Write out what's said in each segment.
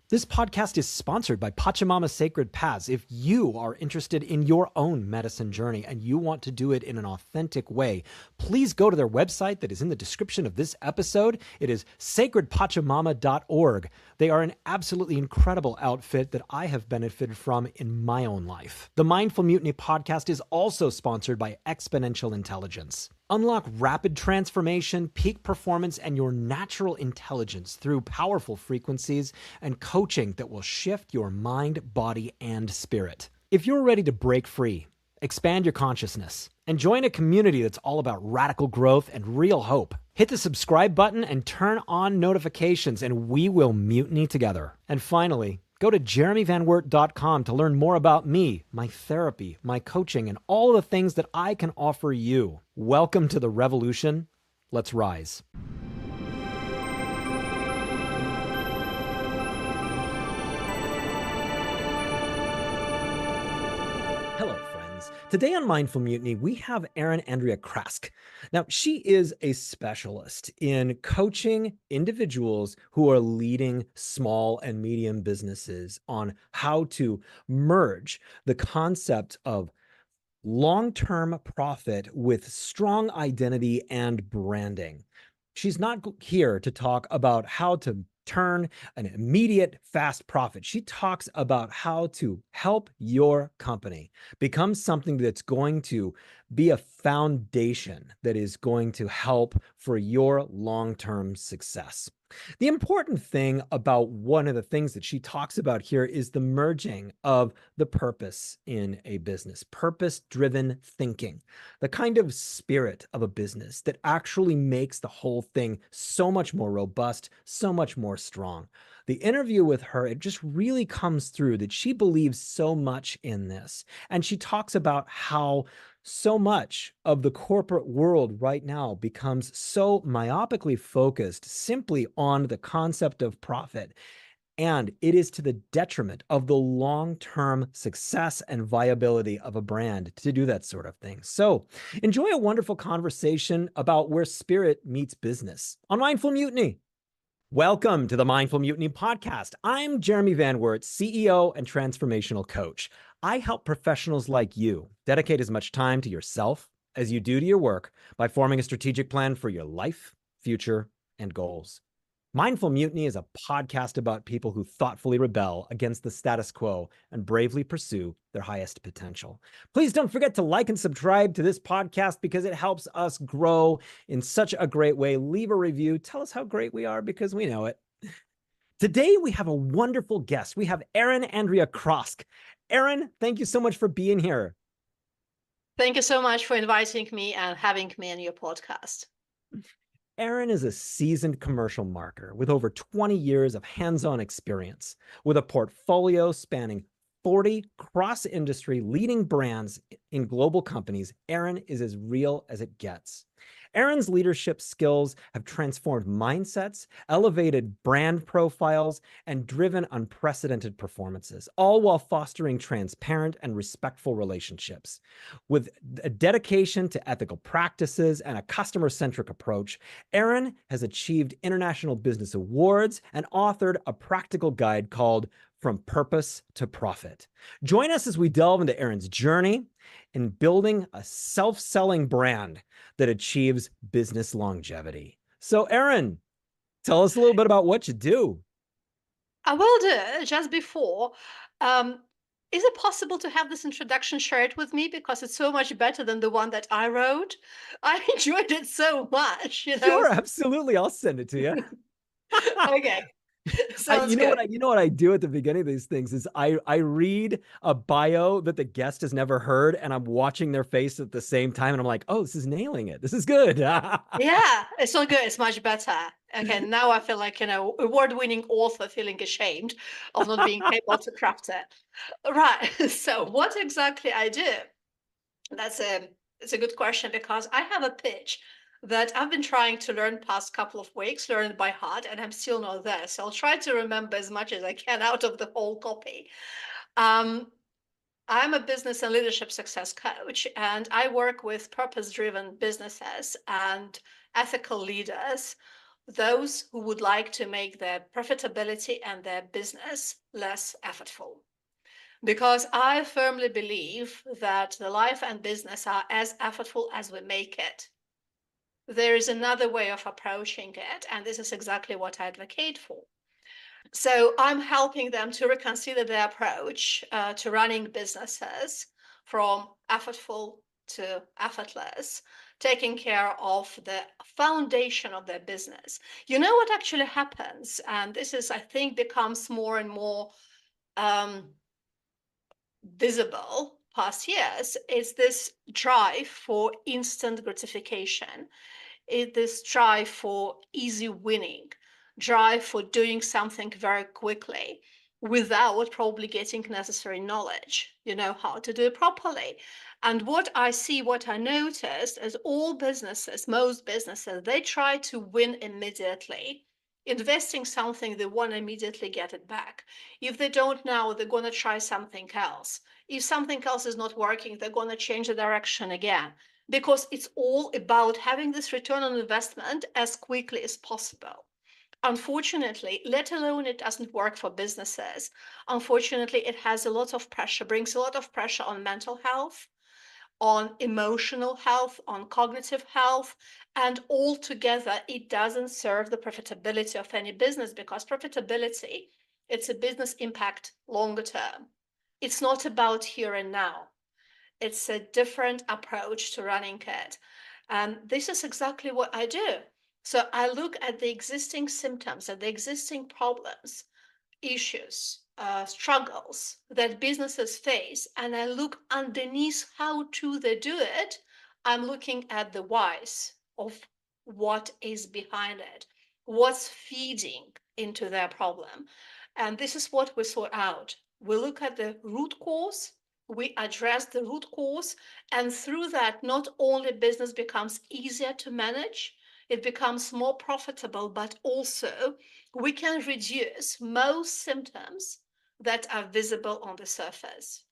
This podcast is sponsored by Pachamama Sacred Paths. If you are interested in your own medicine journey and you want to do it in an authentic way, please go to their website that is in the description of this episode. It is sacredpachamama.org. They are an absolutely incredible outfit that I have benefited from in my own life. The Mindful Mutiny Podcast is also sponsored by Exponential Intelligence. Unlock rapid transformation, peak performance, and your natural intelligence through powerful frequencies and coaching that will shift your mind, body, and spirit. If you're ready to break free, expand your consciousness, and join a community that's all about radical growth and real hope, hit the subscribe button and turn on notifications, and we will mutiny together. And finally, go to jeremyvanwert.com to learn more about me, my therapy, my coaching, and all the things that I can offer you. Welcome to the revolution. Let's rise. Hello, friends. Today on Mindful Mutiny, we have Erin Andrea Kraske. Now, she is a specialist in coaching individuals who are leading small and medium businesses on how to merge the concept of long-term profit with strong identity and branding. She's not here to talk about how to turn an immediate fast profit. She talks about how to help your company become something that's going to be a foundation that is going to help for your long-term success. The important thing about one of the things that she talks about here is the merging of the purpose in a business, purpose-driven thinking, the kind of spirit of a business that actually makes the whole thing so much more robust, so much more strong. The interview with her, it just really comes through that she believes so much in this. And she talks about how so much of the corporate world right now becomes so myopically focused simply on the concept of profit. And it is to the detriment of the long-term success and viability of a brand to do that sort of thing. So enjoy a wonderful conversation about where spirit meets business on Mindful Mutiny. Welcome to the Mindful Mutiny Podcast. I'm Jeremy Van Wert, CEO and transformational coach. I help professionals like you dedicate as much time to yourself as you do to your work by forming a strategic plan for your life, future, and goals. Mindful Mutiny is a podcast about people who thoughtfully rebel against the status quo and bravely pursue their highest potential. Please don't forget to like and subscribe to this podcast because it helps us grow in such a great way. Leave a review. Tell us how great we are because we know it. Today, we have a wonderful guest. We have Erin Andrea Kraske. Erin, thank you so much for being here. Thank you so much for inviting me and having me on your podcast. Erin is a seasoned commercial marketer with over 20 years of hands-on experience. With a portfolio spanning 40 cross-industry leading brands in global companies, Erin is as real as it gets. Erin's leadership skills have transformed mindsets, elevated brand profiles, and driven unprecedented performances, all while fostering transparent and respectful relationships. With a dedication to ethical practices and a customer-centric approach, Erin has achieved international business awards and authored a practical guide called From Purpose to Profit. Join us as we delve into Erin's journey in building a self-selling brand that achieves business longevity. So, Erin, tell us a little bit about what you do. I will do just before. Is it possible to have this introduction shared with me because it's so much better than the one that I wrote? I enjoyed it so much, Sure, absolutely. I'll send it to you. Okay. Sounds good. You know what I do at the beginning of these things is I read a bio that the guest has never heard, and I'm watching their face at the same time, and I'm like, oh, this is nailing it. This is good. Yeah, it's not good. It's much better. Okay, now I feel like, award-winning author feeling ashamed of not being able to craft it. Right. So what exactly I do? It's a good question because I have a pitch that I've been trying to learn past couple of weeks, learn it by heart, and I'm still not there. So I'll try to remember as much as I can out of the whole copy. I'm a business and leadership success coach, and I work with purpose-driven businesses and ethical leaders those who would like to make their profitability and their business less effortful. Because I firmly believe that the life and business are as effortful as we make it. There is another way of approaching it, and this is exactly what I advocate for. So I'm helping them to reconsider their approach to running businesses from effortful to effortless, taking care of the foundation of their business. You know what actually happens? And this is, I think, becomes more and more um, visible past years, is this drive for instant gratification, is this drive for easy winning, drive for doing something very quickly without probably getting necessary knowledge, how to do it properly. And what I see, what I noticed is all businesses, most businesses, they try to win immediately. Investing something, they want to immediately get it back. If they don't now, they're going to try something else. If something else is not working, they're going to change the direction again, because it's all about having this return on investment as quickly as possible. Unfortunately, let alone it doesn't work for businesses. Unfortunately, it has a lot of pressure, brings a lot of pressure on mental health, on emotional health, on cognitive health, and altogether it doesn't serve the profitability of any business, because profitability, it's a business impact longer term. It's not about here and now. It's a different approach to running it. And this is exactly what I do. So I look at the existing symptoms, at the existing problems, issues, struggles that businesses face, and I look underneath how to they do it. I'm looking at the whys of what is behind it, what's feeding into their problem. And this is what we sort out. We look at the root cause, we address the root cause, and through that, not only business becomes easier to manage, it becomes more profitable, but also we can reduce most symptoms that are visible on the surface.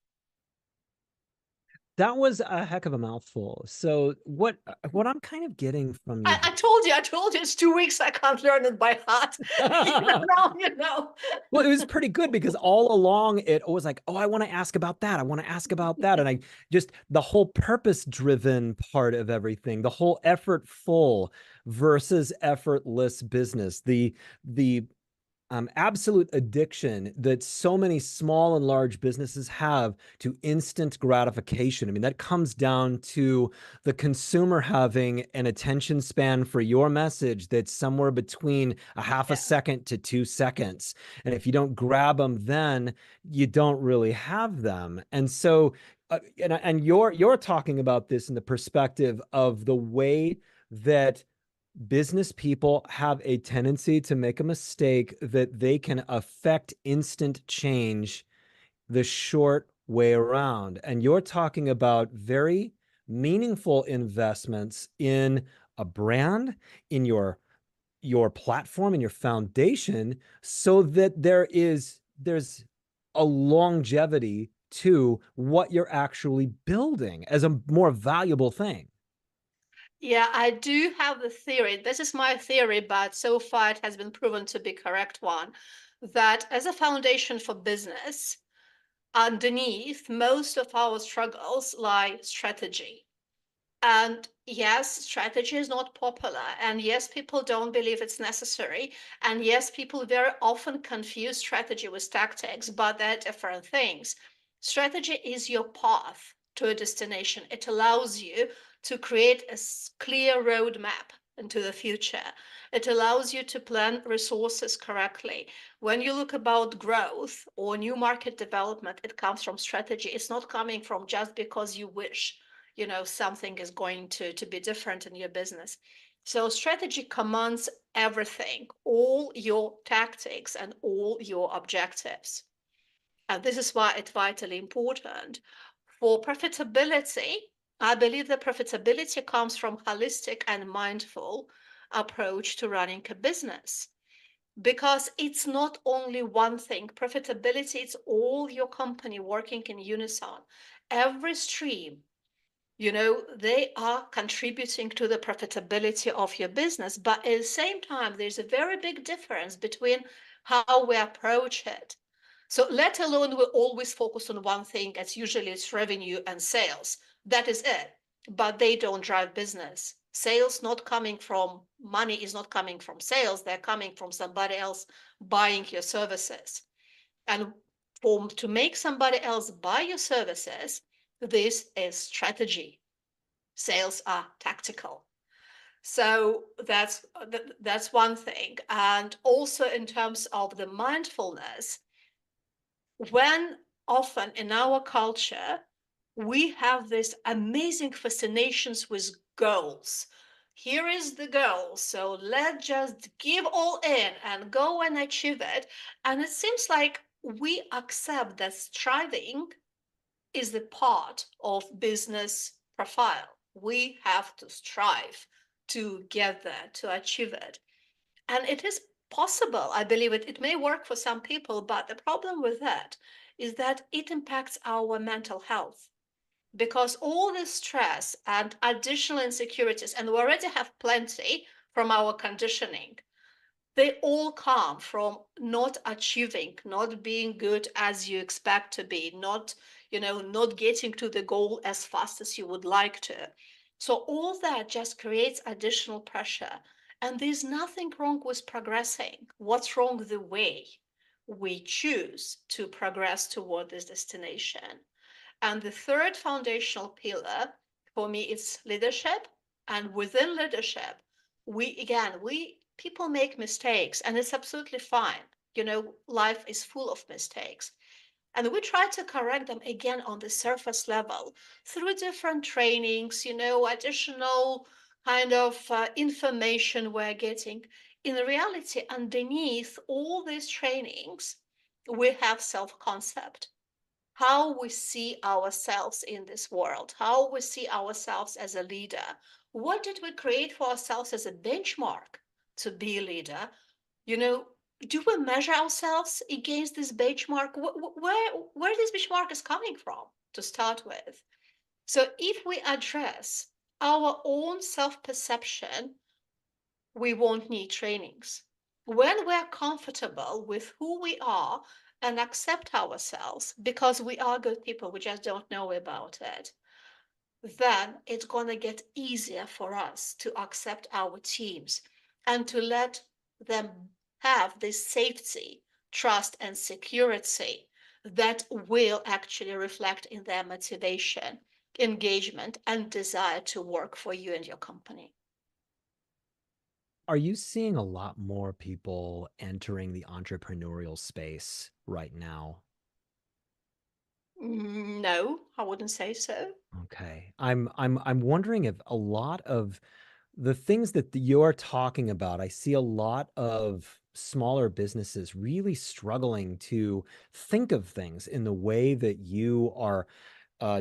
That was a heck of a mouthful. So what I'm kind of getting from you I told you, it's 2 weeks. I can't learn it by heart. Now you know. Well, it was pretty good because all along it was like, oh, I want to ask about that. I want to ask about that. And I just, the whole purpose driven part of everything, the whole effortful versus effortless business, the absolute addiction that so many small and large businesses have to instant gratification. I mean, that comes down to the consumer having an attention span for your message that's somewhere between a half a second to 2 seconds. And if you don't grab them, then you don't really have them. And so, and you're talking about this in the perspective of the way that business people have a tendency to make a mistake that they can affect instant change the short way around. And you're talking about very meaningful investments in a brand, in your platform, in your foundation, so that there's a longevity to what you're actually building as a more valuable thing. Yeah, I do have the theory. This is my theory, but so far it has been proven to be correct one, that as a foundation for business, underneath most of our struggles lie strategy. And yes, strategy is not popular. And yes, people don't believe it's necessary. And yes, people very often confuse strategy with tactics, but they're different things. Strategy is your path to a destination. It allows you to create a clear roadmap into the future. It allows you to plan resources correctly. When you look about growth or new market development, it comes from strategy. It's not coming from just because you wish something is going to be different in your business. So strategy commands everything, all your tactics and all your objectives. And this is why it's vitally important. For profitability, I believe that profitability comes from holistic and mindful approach to running a business, because it's not only one thing. Profitability, it's all your company working in unison. Every stream They are contributing to the profitability of your business. But at the same time, there's a very big difference between how we approach it. So let alone we always focus on one thing, as usually it's revenue and sales. That is it. But they don't drive business. Sales not coming from money is not coming from sales. They're coming from somebody else buying your services. And to make somebody else buy your services, this is strategy. Sales are tactical. So that's one thing. And also in terms of the mindfulness, when often in our culture we have this amazing fascinations with goals. Here is the goal, so let's just give all in and go and achieve it. And it seems like we accept that striving is the part of business profile. We have to strive to get there, to achieve it. And it is possible, I believe it may work for some people, but the problem with that is that it impacts our mental health, because all the stress and additional insecurities, and we already have plenty from our conditioning, they all come from not achieving, not being good as you expect to be, not getting to the goal as fast as you would like to. So all that just creates additional pressure. And there's nothing wrong with progressing. What's wrong the way we choose to progress toward this destination? And the third foundational pillar for me is leadership. And within leadership, we people make mistakes, and it's absolutely fine. Life is full of mistakes. And we try to correct them again on the surface level through different trainings, additional kind of information we're getting. In reality, underneath all these trainings, we have self concept, how we see ourselves in this world, how we see ourselves as a leader. What did we create for ourselves as a benchmark to be a leader? You know, do we measure ourselves against this benchmark? Where this benchmark is coming from to start with? So if we address our own self-perception, we won't need trainings. When we're comfortable with who we are and accept ourselves because we are good people, we just don't know about it, then it's going to get easier for us to accept our teams and to let them have this safety, trust, and security that will actually reflect in their motivation, engagement, and desire to work for you and your company. Are you seeing a lot more people entering the entrepreneurial space right now? No, I wouldn't say so. Okay. I'm wondering if a lot of the things that you're talking about, I see a lot of smaller businesses really struggling to think of things in the way that you are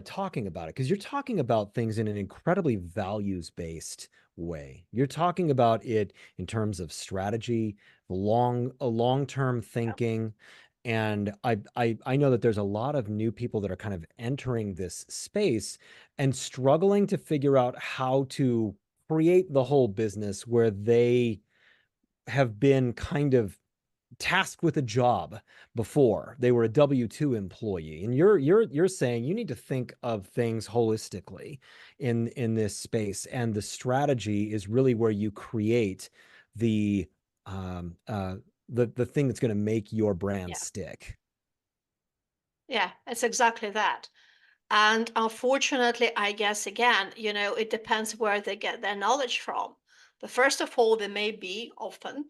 talking about it, because you're talking about things in an incredibly values-based way. You're talking about it in terms of strategy, long-term Yeah. thinking. And I know that there's a lot of new people that are kind of entering this space and struggling to figure out how to create the whole business where they have been kind of tasked with a job before. They were a W-2 employee. And you're saying you need to think of things holistically in this space. And the strategy is really where you create the um uh the thing that's going to make your brand Yeah. stick. Yeah, it's exactly that. And unfortunately, I guess again, it depends where they get their knowledge from. But first of all, they may be often,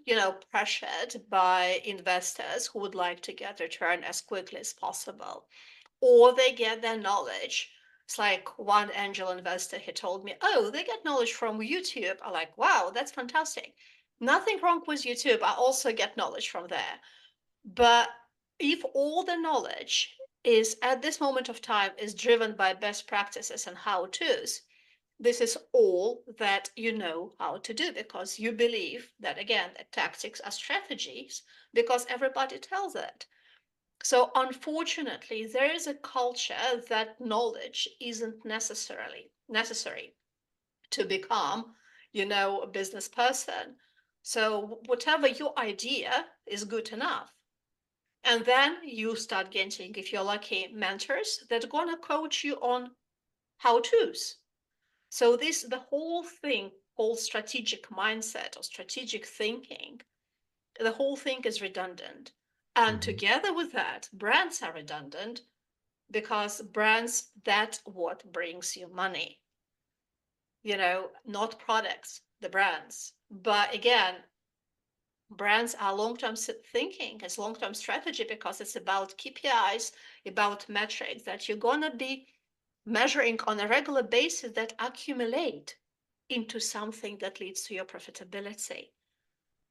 pressured by investors who would like to get return as quickly as possible. Or they get their knowledge. It's like one angel investor, he told me, oh, they get knowledge from YouTube. I'm like, wow, that's fantastic. Nothing wrong with YouTube. I also get knowledge from there. But if all the knowledge is at this moment of time is driven by best practices and how to's, this is all that you know how to do because you believe that again that tactics are strategies because everybody tells it. So unfortunately, there is a culture that knowledge isn't necessary to become, a business person. So whatever your idea is good enough. And then you start getting, if you're lucky, mentors that are gonna coach you on how-tos. So the whole thing called strategic mindset or strategic thinking, the whole thing is redundant. And Mhm. together with that, brands are redundant because brands, that's what brings you money, not products, the brands. But again, brands are long-term thinking, it's long-term strategy because it's about KPIs, about metrics that you're going to be measuring on a regular basis that accumulate into something that leads to your profitability.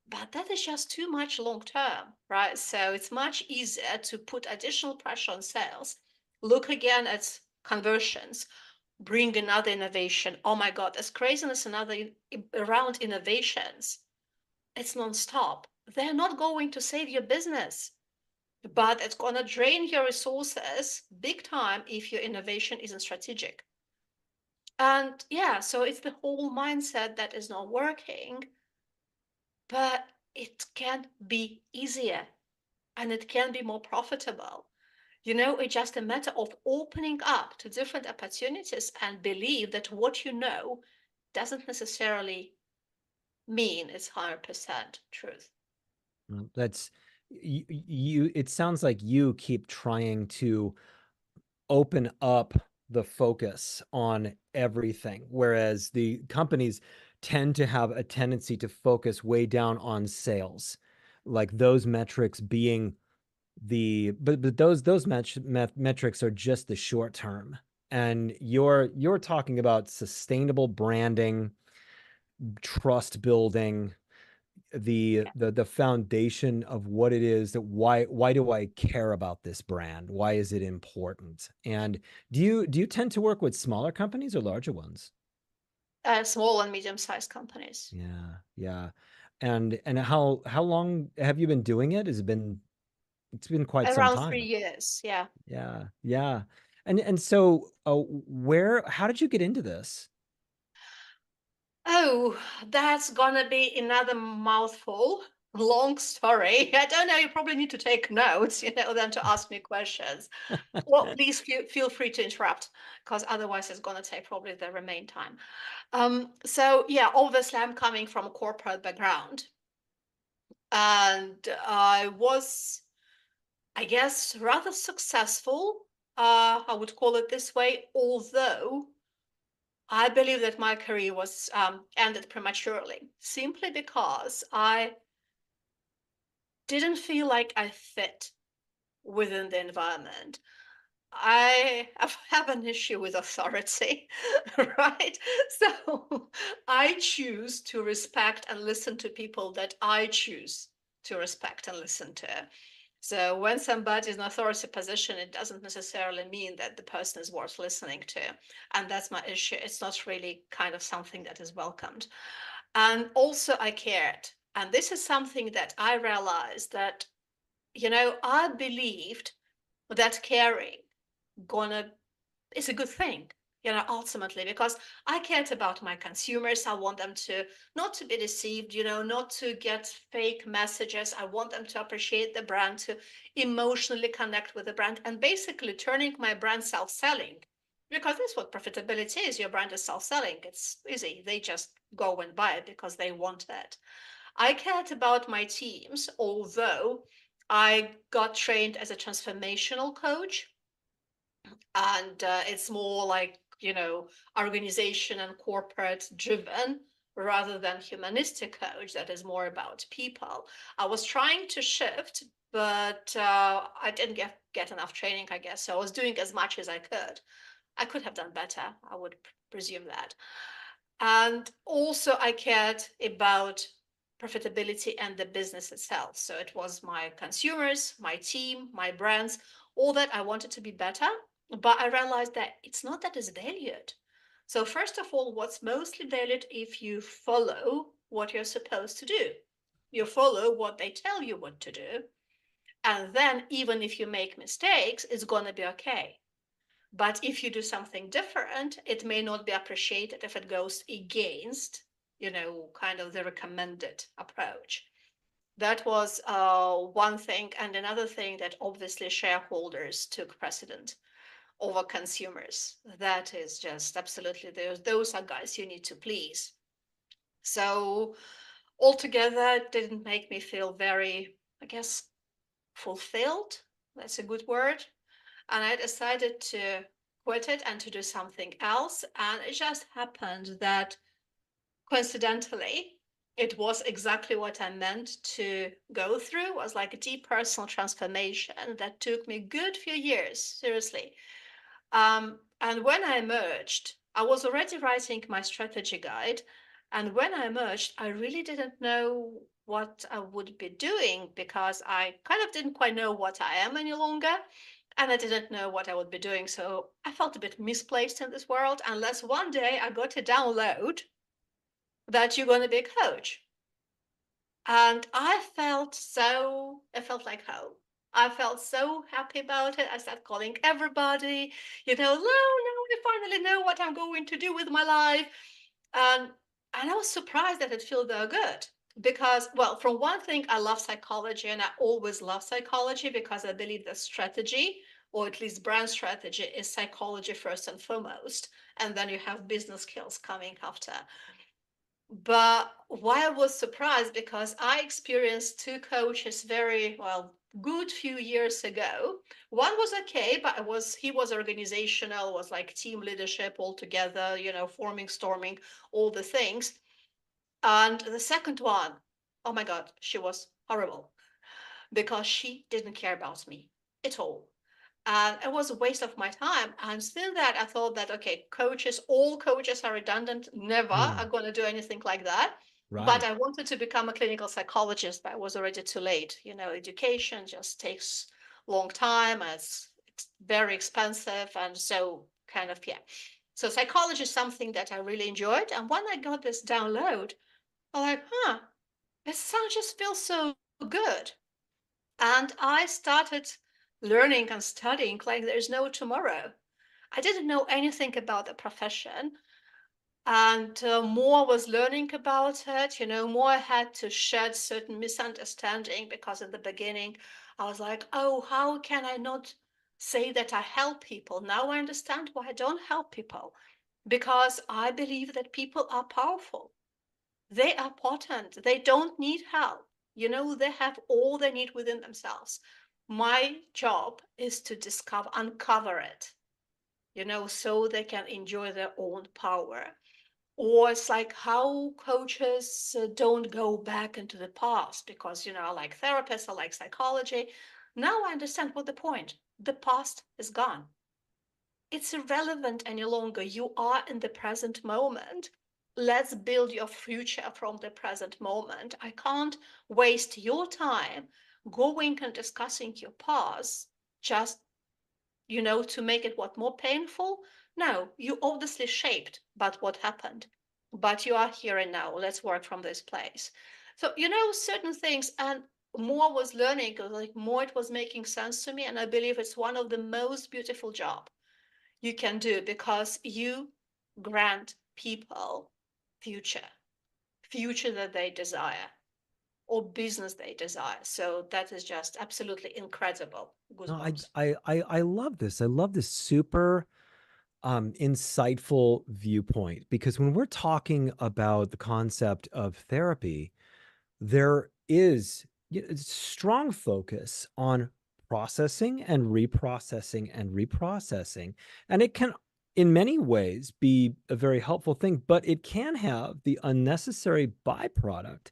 But that is just too much long term, right? So it's much easier to put additional pressure on sales, look again at conversions, bring another innovation. Oh my God, there's craziness around innovations. It's nonstop. They're not going to save your business, but it's going to drain your resources big time if your innovation isn't strategic. And yeah, so it's the whole mindset that is not working, but it can be easier and it can be more profitable. It's just a matter of opening up to different opportunities and believe that what you know doesn't necessarily mean it's 100% truth. That's you. It sounds like you keep trying to open up the focus on everything, whereas the companies tend to have a tendency to focus way down on sales, like those metrics being but those metrics are just the short term. And you're talking about sustainable branding, trust building, the foundation of what it is, that why do I care about this brand? Why is it important? And do you tend to work with smaller companies or larger ones? Small and medium-sized companies. Yeah, yeah. And how long have you been doing it? It's been quite some Around three time. years, yeah. Yeah, yeah. And so where how did you get into this? Oh, that's gonna be another mouthful. Long story. I don't know. You probably need to take notes, than to ask me questions. Well, please feel free to interrupt because otherwise it's gonna take probably the remain time. So yeah, obviously I'm coming from a corporate background, and I was, I guess, rather successful. I would call it this way, although I believe that my career was ended prematurely simply because I didn't feel like I fit within the environment. I have an issue with authority, right? So I choose to respect and listen to people that I choose to respect and listen to. So when somebody is in an authority position, it doesn't necessarily mean that the person is worth listening to. And that's my issue. It's not really kind of something that is welcomed. And also I cared. And this is something that I realized that, I believed that caring gonna is a good thing, ultimately, because I cared about my consumers. I want them to not to be deceived, not to get fake messages. I want them to appreciate the brand, to emotionally connect with the brand, and basically turning my brand self-selling. Because that's what profitability is. Your brand is self-selling. It's easy. They just go and buy it because they want it. I cared about my teams, although I got trained as a transformational coach, and it's more like, organization and corporate driven rather than humanistic coach that is more about people. I was trying to shift, but I didn't get enough training, I guess. So I was doing as much as I could have done better, I would presume that. And also I cared about profitability and the business itself. So it was my consumers, my team, my brands, all that. I wanted to be better, but I realized that it's not that it's valued. So first of all, what's mostly valued if you follow what you're supposed to do. You follow what they tell you what to do. And then even if you make mistakes, it's going to be okay. But if you do something different, it may not be appreciated if it goes against, kind of the recommended approach. That was one thing. And another thing, that obviously shareholders took precedent over consumers. That is just absolutely, those are guys you need to please. So altogether, it didn't make me feel very, I guess, fulfilled. That's a good word. And I decided to quit it and to do something else. And it just happened that coincidentally, it was exactly what I meant to go through. It was like a deep personal transformation that took me a good few years, seriously. And when I emerged, I was already writing my strategy guide. And when I emerged, I really didn't know what I would be doing, because I kind of didn't quite know what I am any longer. And I didn't know what I would be doing. So I felt a bit misplaced in this world, unless one day I got a download that you're going to be a coach. And I felt like home. I felt so happy about it. I started calling everybody, no, I finally know what I'm going to do with my life. And I was surprised that it felt so good. Because, well, from one thing, I love psychology, and I always love psychology, because I believe that strategy, or at least brand strategy, is psychology first and foremost. And then you have business skills coming after. But why I was surprised, because I experienced two coaches very well, good few years ago. One was okay, but he was organizational, was like team leadership altogether, forming, storming, all the things. And the second one, oh my God, she was horrible, because she didn't care about me at all. And it was a waste of my time. And still that I thought that, okay, all coaches are redundant, never are Mm, going to do anything like that. But right. I wanted to become a clinical psychologist, but it was already too late. Education just takes long time, and it's very expensive. And so kind of, yeah. So psychology is something that I really enjoyed. And when I got this download, I'm like, this sound just feels so good. And I started learning and studying like there's no tomorrow. I didn't know anything about the profession, and more was learning about it. More I had to shed certain misunderstanding, because in the beginning I was like, oh, how can I not say that I help people? Now I understand why I don't help people, because I believe that people are powerful. They are potent. They don't need help. They have all they need within themselves. My job is to uncover it, so they can enjoy their own power. Or it's like how coaches don't go back into the past, because, I like therapists, I like psychology. Now I understand what the point. The past is gone. It's irrelevant any longer. You are in the present moment. Let's build your future from the present moment. I can't waste your time going and discussing your past, just, to make it what more painful. No, you obviously shaped but what happened. But you are here and now. Let's work from this place. So, certain things, and more was learning, like more it was making sense to me. And I believe it's one of the most beautiful job you can do, because you grant people future, future that they desire, or business they desire. So that is just absolutely incredible. No, Goosebumps. I love this. I love this super insightful viewpoint, because when we're talking about the concept of therapy, there is strong focus on processing and reprocessing and reprocessing. And it can, in many ways, be a very helpful thing, but it can have the unnecessary byproduct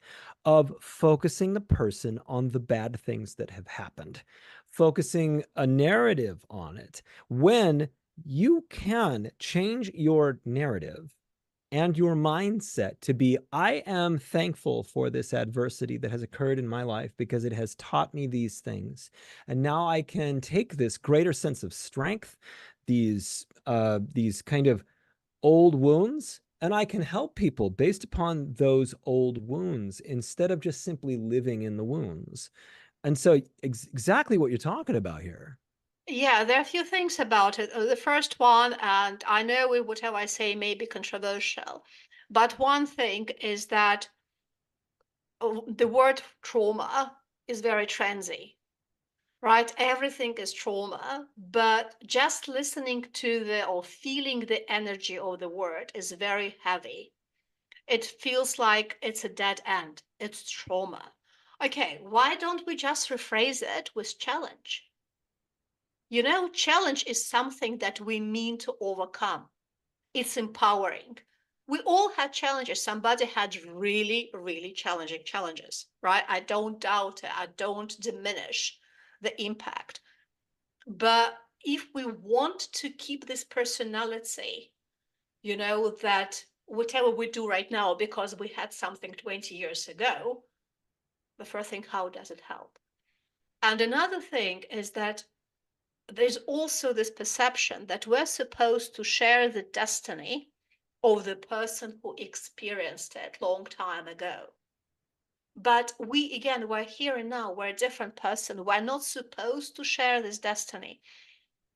of focusing the person on the bad things that have happened, focusing a narrative on it, when you can change your narrative and your mindset to be, I am thankful for this adversity that has occurred in my life, because it has taught me these things. And now I can take this greater sense of strength, these kind of old wounds, and I can help people based upon those old wounds, instead of just simply living in the wounds. And so exactly what you're talking about here. Yeah, there are a few things about it. The first one, and I know whatever I say may be controversial, but one thing is that the word trauma is very trendy, right? Everything is trauma, but just listening to the or feeling the energy of the word is very heavy. It feels like it's a dead end. It's trauma. Okay, why don't we just rephrase it with challenge? You know, challenge is something that we mean to overcome. It's empowering. We all had challenges. Somebody had really, really challenging challenges, right? I don't doubt it. I don't diminish the impact. But if we want to keep this personality, you know, that whatever we do right now, because we had something 20 years ago, the first thing, how does it help? And another thing is that there's also this perception that we're supposed to share the destiny of the person who experienced it long time ago. But we, again, we're here and now, we're a different person. We're not supposed to share this destiny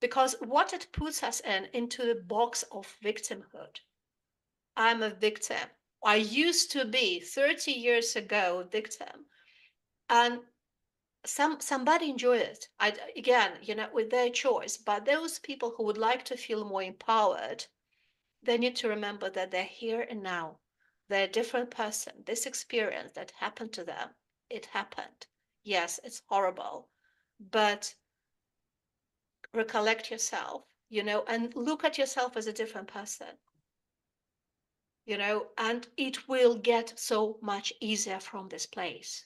because what it puts us into the box of victimhood. I'm a victim. I used to be 30 years ago a victim. And somebody enjoy it. Again, you know, with their choice. But those people who would like to feel more empowered, they need to remember that they're here and now. They're a different person. This experience that happened to them, it happened. Yes, it's horrible, but recollect yourself, you know, and look at yourself as a different person, you know, and it will get so much easier from this place.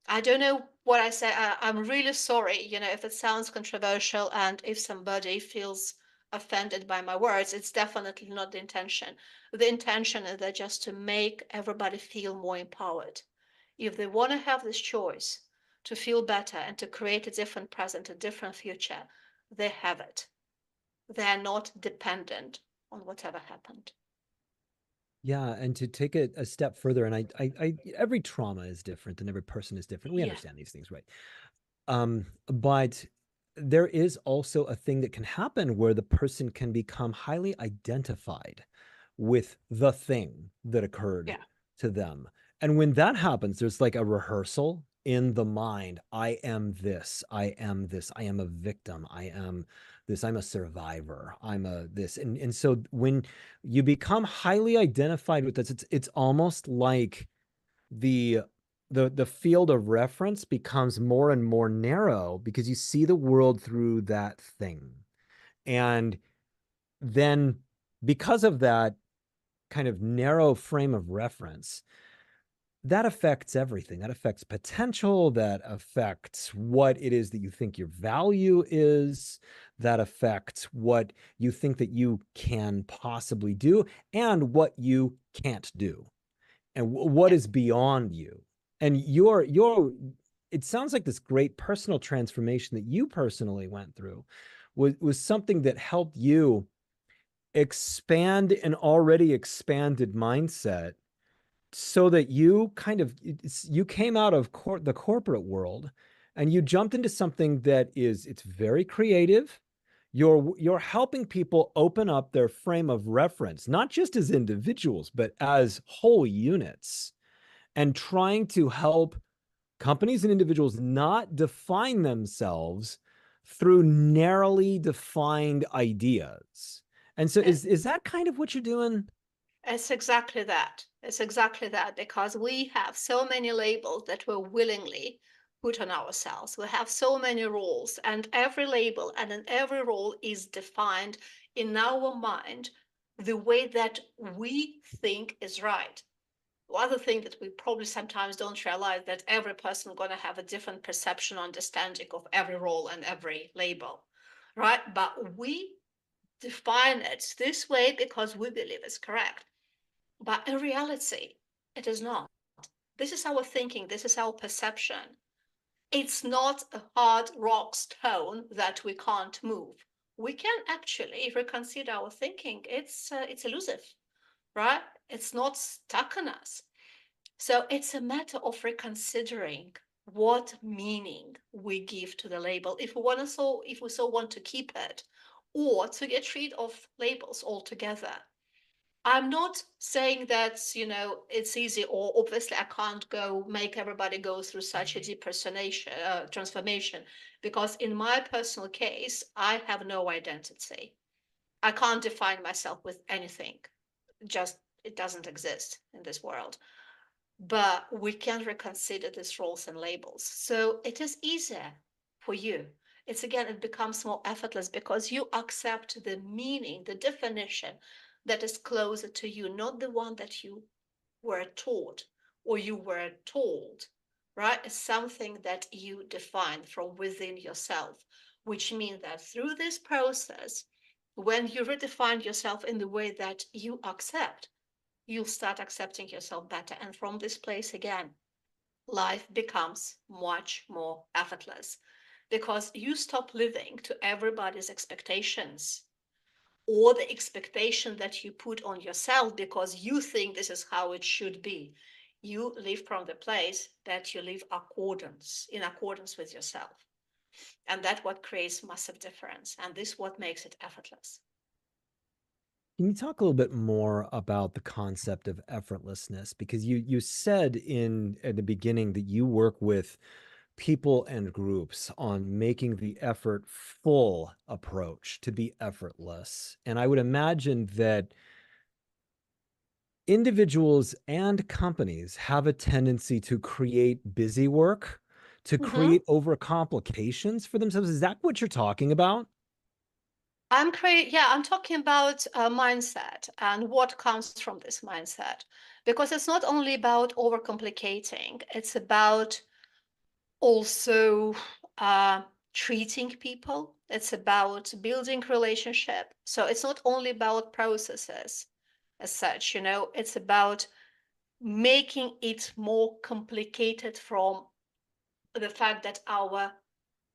I don't know what I say. I'm really sorry, you know, if it sounds controversial and if somebody feels offended by my words, it's definitely not the intention. The intention is that just to make everybody feel more empowered. If they want to have this choice to feel better and to create a different present, a different future, they have it. They're not dependent on whatever happened. Yeah, and to take it a step further, and every trauma is different, and every person is different. We Yeah, understand these things, right? But there is also a thing that can happen where the person can become highly identified with the thing that occurred yeah. to them. And when that happens, there's like a rehearsal in the mind. I am this, I am this, I am a victim, I am this, I'm a survivor, I'm a this. And so when you become highly identified with this, it's almost like the the field of reference becomes more and more narrow because you see the world through that thing. And then because of that kind of narrow frame of reference, that affects everything. That affects potential, that affects what it is that you think your value is, that affects what you think that you can possibly do and what you can't do and what Yeah. is beyond you. And your it sounds like this great personal transformation that you personally went through was something that helped you expand an already expanded mindset so that you kind of you came out of the corporate world and you jumped into something that is it's very creative. You're helping people open up their frame of reference, not just as individuals but as whole units, and trying to help companies and individuals not define themselves through narrowly defined ideas. And so It, is that kind of what you're doing? it's exactly that. It's exactly that because we have so many labels that we willingly put on ourselves. We have so many roles, and every label and in every role is defined in our mind the way that we think is right. The other thing that we probably sometimes don't realize that every person going to have a different perception, understanding of every role and every label, right? But we define it this way because we believe it's correct. But in reality, it is not. This is our thinking, this is our perception. It's not a hard rock stone that we can't move. We can actually, if we consider our thinking, it's elusive, right? It's not stuck on us. So it's a matter of reconsidering what meaning we give to the label, if we so want to keep it, or to get rid of labels altogether. I'm not saying that, it's easy, or obviously I can't go make everybody go through such a deep transformation, because in my personal case, I have no identity. I can't define myself with anything. Just it doesn't exist in this world. But we can reconsider these roles and labels. So it is easier for you. It becomes more effortless because you accept the meaning, the definition that is closer to you, not the one that you were taught or you were told, right? It's something that you define from within yourself, which means that through this process, when you redefine yourself in the way that you accept, you'll start accepting yourself better. And from this place again, life becomes much more effortless because you stop living to everybody's expectations or the expectation that you put on yourself because you think this is how it should be. You live from the place that you live in accordance with yourself. And that's what creates massive difference. And this is what makes it effortless. Can you talk a little bit more about the concept of effortlessness? Because you said in at the beginning that you work with people and groups on making the effortful approach to be effortless. And I would imagine that individuals and companies have a tendency to create busy work, to Mhm. create overcomplications for themselves. Is that what you're talking about? I'm talking about mindset and what comes from this mindset. Because it's not only about overcomplicating, it's about also uh, treating people. It's about building relationship. So it's not only about processes as such, it's about making it more complicated from the fact that our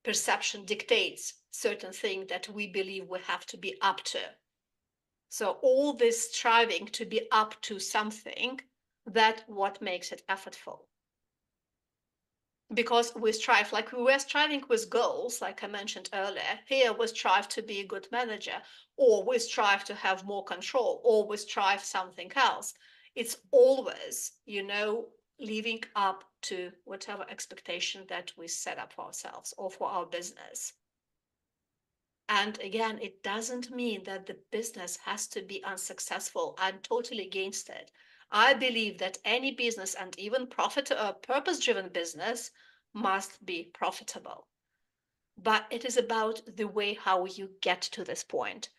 perception dictates certain things that we believe we have to be up to. So all this striving to be up to something, that what makes it effortful. Because we strive, like we were striving with goals, like I mentioned earlier. Here we strive to be a good manager, or we strive to have more control, or we strive something else. It's always, living up to whatever expectation that we set up for ourselves or for our business. And again, it doesn't mean that the business has to be unsuccessful. I'm totally against it. I believe that any business and even purpose-driven business must be profitable. But it is about the way how you get to this point.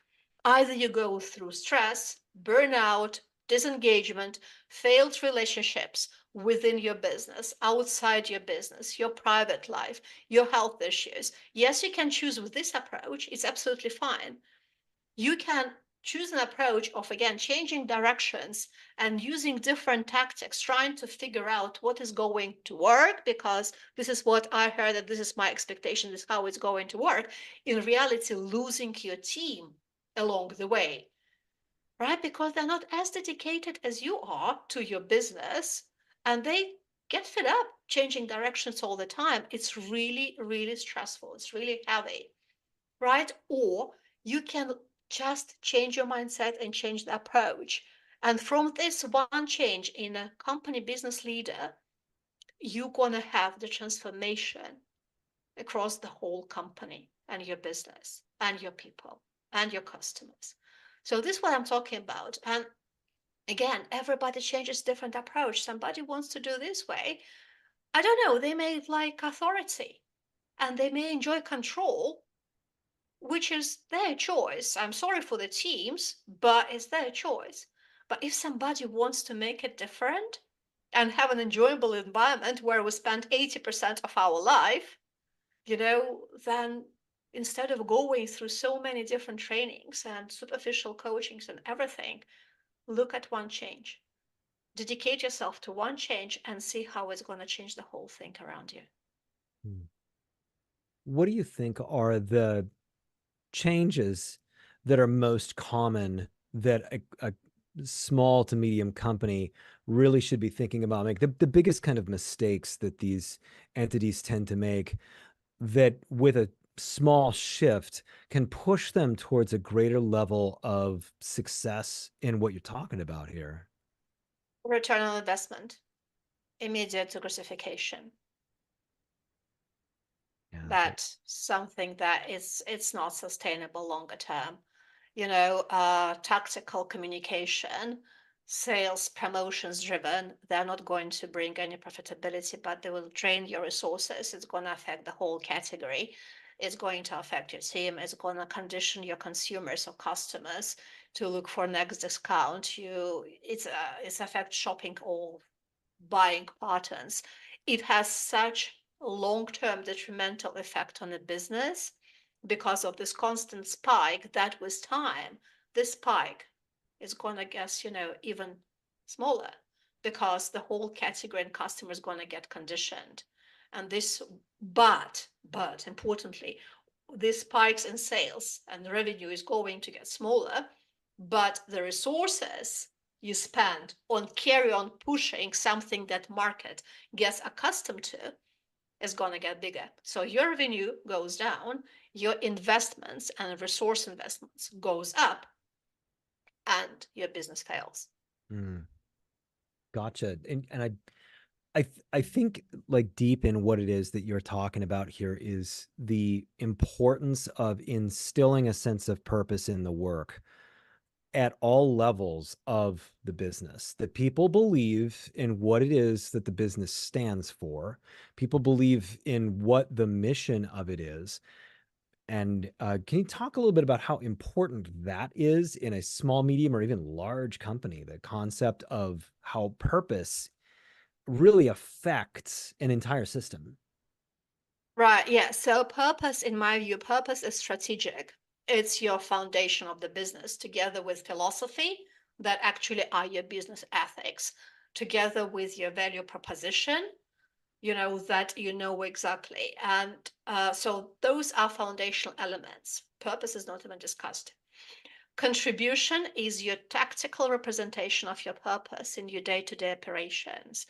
Either you go through stress, burnout, disengagement, failed relationships within your business, outside your business, your private life, your health issues. Yes, you can choose with this approach. It's absolutely fine. You can choose an approach of, again, changing directions and using different tactics, trying to figure out what is going to work because this is what I heard, that this is my expectation, this is how it's going to work. In reality, losing your team along the way, right? Because they're not as dedicated as you are to your business and they get fed up changing directions all the time. It's really, really stressful. It's really heavy, right? Or you can just change your mindset and change the approach. And from this one change in a company business leader, you're going to have the transformation across the whole company and your business and your people and your customers. So this is what I'm talking about. And again, everybody changes different approach. Somebody wants to do this way. I don't know, they may like authority and they may enjoy control, which is their choice. I'm sorry for the teams, but it's their choice. But if somebody wants to make it different and have an enjoyable environment where we spend 80% of our life, then instead of going through so many different trainings and superficial coachings and everything, look at one change. Dedicate yourself to one change and see how it's going to change the whole thing around you. Hmm. What do you think are the changes that are most common that small to medium company really should be thinking about, like the biggest kind of mistakes that these entities tend to make, that with a small shift can push them towards a greater level of success in what you're talking about here? Return on investment, immediate gratification. Yeah. That's something that it's not sustainable longer term. Tactical communication, sales, promotions driven, they're not going to bring any profitability, but they will drain your resources. It's going to affect the whole category. It's going to affect your team. It's going to condition your consumers or customers to look for next discount. It's affect shopping or buying patterns. It has such a long-term detrimental effect on the business because of this constant spike that with time, this spike is going to get, even smaller because the whole category and customer is going to get conditioned. And this, but importantly, these spikes in sales and revenue is going to get smaller, but the resources you spend on carry on pushing something that market gets accustomed to is going to get bigger. So your revenue goes down, your investments and resource investments goes up, and your business fails. Mm, gotcha. And I think like deep in what it is that you're talking about here is the importance of instilling a sense of purpose in the work at all levels of the business, that people believe in what it is that the business stands for. People believe in what the mission of it is. And can you talk a little bit about how important that is in a small, medium, or even large company? The concept of how purpose really affects an entire system. Right, yeah. So purpose, in my view, purpose is strategic. It's your foundation of the business, together with philosophy that actually are your business ethics, together with your value proposition, that exactly. And so those are foundational elements. Purpose is not even discussed. Contribution is your tactical representation of your purpose in your day-to-day operations.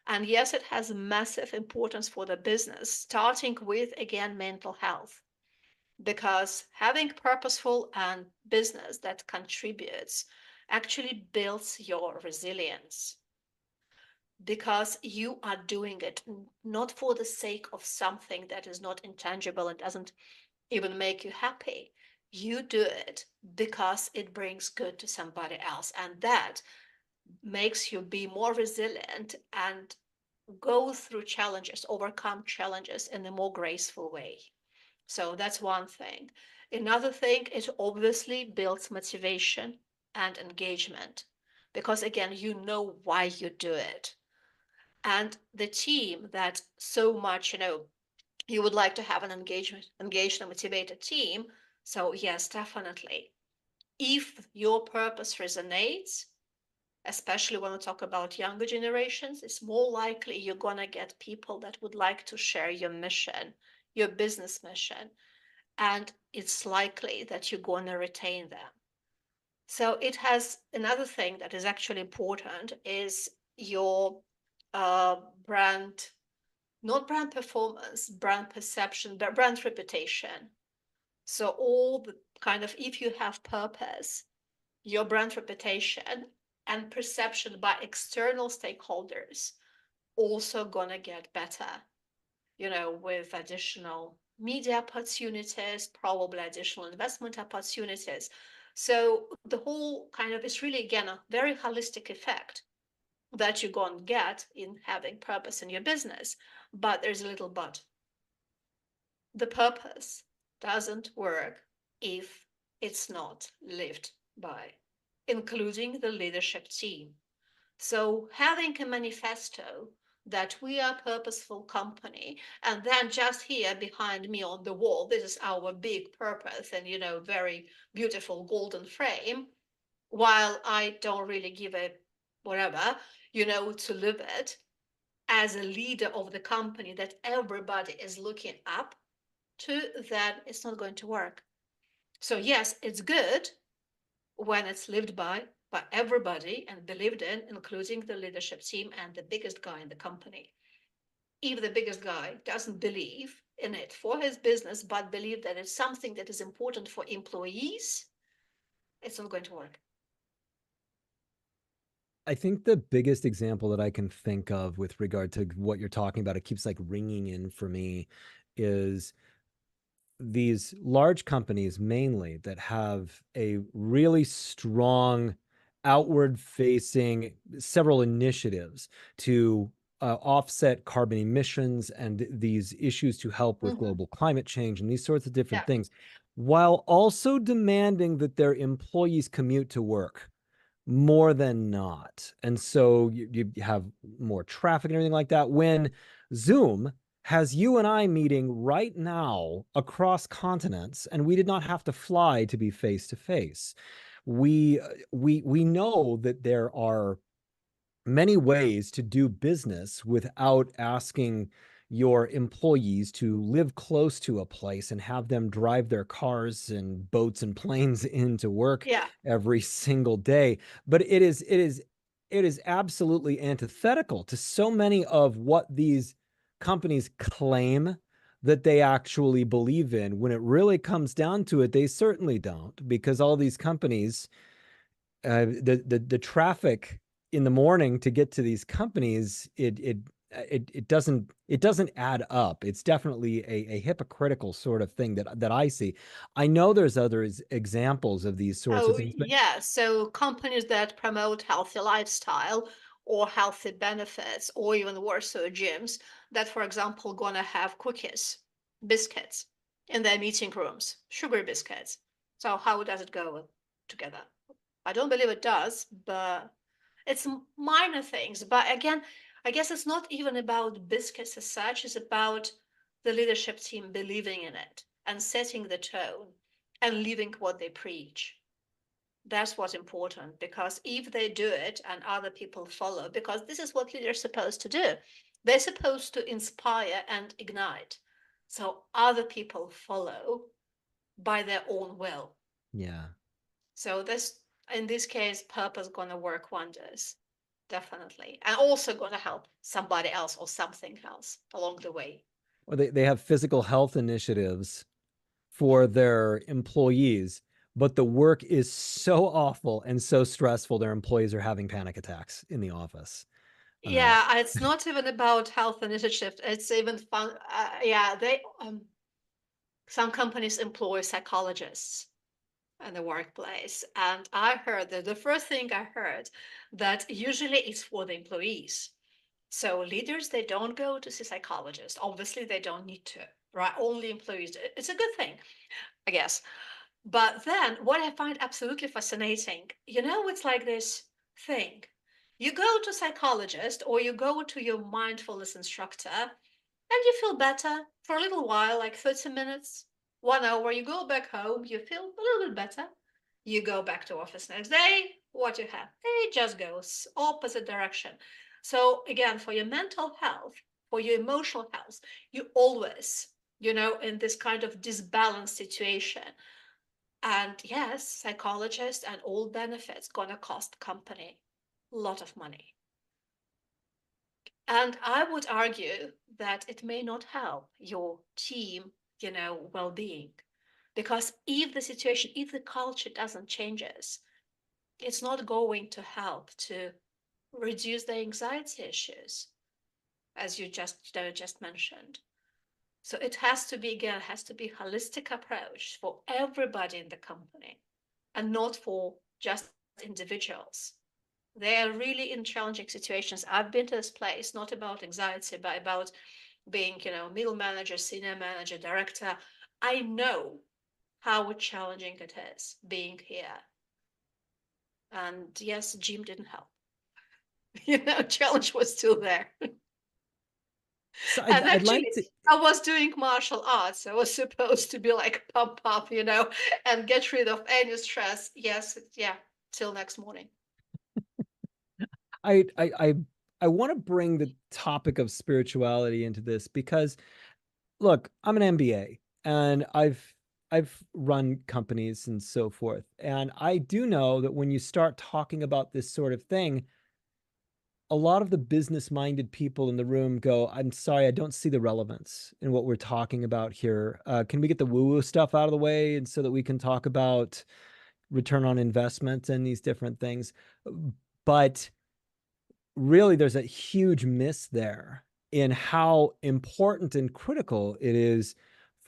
And yes, it has massive importance for the business, starting with, again, mental health, because having purposeful and business that contributes actually builds your resilience, because you are doing it not for the sake of something that is not intangible and doesn't even make you happy. You do it because it brings good to somebody else, and that makes you be more resilient and go through challenges, overcome challenges in a more graceful way. So that's one thing. Another thing, it obviously builds motivation and engagement because, again, you know why you do it. And the team that so much, you would like to have an engaged and motivated team. So yes, definitely. If your purpose resonates, especially when we talk about younger generations, it's more likely you're going to get people that would like to share your mission, your business mission, and it's likely that you're going to retain them. So it has another thing that is actually important is your brand, not brand performance, brand perception, but brand reputation. So all the kind of, if you have purpose, your brand reputation and perception by external stakeholders also gonna get better, with additional media opportunities, probably additional investment opportunities. So the whole kind of is really, again, a very holistic effect that you're going to get in having purpose in your business. But there's a little but. The purpose doesn't work if it's not lived by, including the leadership team. So having a manifesto that we are a purposeful company, and then just here behind me on the wall, this is our big purpose, and very beautiful golden frame, while I don't really give a whatever, to live it as a leader of the company that everybody is looking up to, then it's not going to work. So yes, it's good when it's lived by, by everybody and believed in, including the leadership team and the biggest guy in the company. If the biggest guy doesn't believe in it for his business, but believe that it's something that is important for employees, it's not going to work. I think the biggest example that I can think of with regard to what you're talking about, it keeps like ringing in for me, is these large companies mainly that have a really strong outward facing several initiatives to offset carbon emissions and these issues to help with Mm-hmm. global climate change and these sorts of different Yeah. things, while also demanding that their employees commute to work more than not. And so you have more traffic and everything like that. When Zoom has you and I meeting right now across continents, and we did not have to fly to be face to face. We know that there are many ways to do business without asking your employees to live close to a place and have them drive their cars and boats and planes into work Yeah. every single day. But it is absolutely antithetical to so many of what these companies claim that they actually believe in. When it really comes down to it, they certainly don't, because all these companies, the traffic in the morning to get to these companies, it doesn't add up. It's definitely a hypocritical sort of thing that I see. I know there's other examples of these sorts of Oh, things, but yeah. So companies that promote healthy lifestyle or healthy benefits, or even worse, so gyms that, for example, gonna have cookies, biscuits in their meeting rooms, sugar biscuits. So how does it go together? I don't believe it does, but it's minor things. But again, I guess it's not even about biscuits as such. It's about the leadership team believing in it and setting the tone and living what they preach. That's what's important, because if they do it and other people follow, because this is what leaders are supposed to do, they're supposed to inspire and ignite. So other people follow by their own will. yeah. So this, in this case, purpose gonna work wonders, definitely, and also gonna help somebody else or something else along the way. Or they have physical health initiatives for their employees, but the work is so awful and so stressful, their employees are having panic attacks in the office. Uh, Yeah, it's not even about health initiative. It's even fun. Yeah, they some companies employ psychologists in the workplace, and I heard that the first thing I heard that usually it's for the employees. So leaders, they don't go to see psychologists. Obviously, they don't need to, right? Only employees. It's a good thing, I guess. But then what I find absolutely fascinating, it's like this thing. You go to psychologist or you go to your mindfulness instructor and you feel better for a little while, like 30 minutes, 1 hour. You go back home, you feel a little bit better. You go back to office next day. What you have? It just goes opposite direction. So again, for your mental health, for your emotional health, you always, in this kind of disbalanced situation. And yes, psychologists and all benefits gonna cost company a lot of money. And I would argue that it may not help your team, well-being. Because if the culture doesn't changes, it's not going to help to reduce the anxiety issues, as you just mentioned. So it has to be, again, has to be holistic approach for everybody in the company and not for just individuals. They are really in challenging situations. I've been to this place, not about anxiety, but about being, middle manager, senior manager, director. I know how challenging it is being here. And yes, gym didn't help. Challenge was still there. so And I'd like actually, to. I was doing martial arts. I was supposed to be like pump up, and get rid of any stress. Yes, yeah, till next morning. I I I, I want to bring the topic of spirituality into this because, look, I'm an MBA, and I've run companies and so forth, and I do know that when you start talking about this sort of thing, a lot of the business-minded people in the room go, "I'm sorry, I don't see the relevance in what we're talking about here. Can we get the woo-woo stuff out of the way and so that we can talk about return on investment and these different things?" But really, there's a huge miss there in how important and critical it is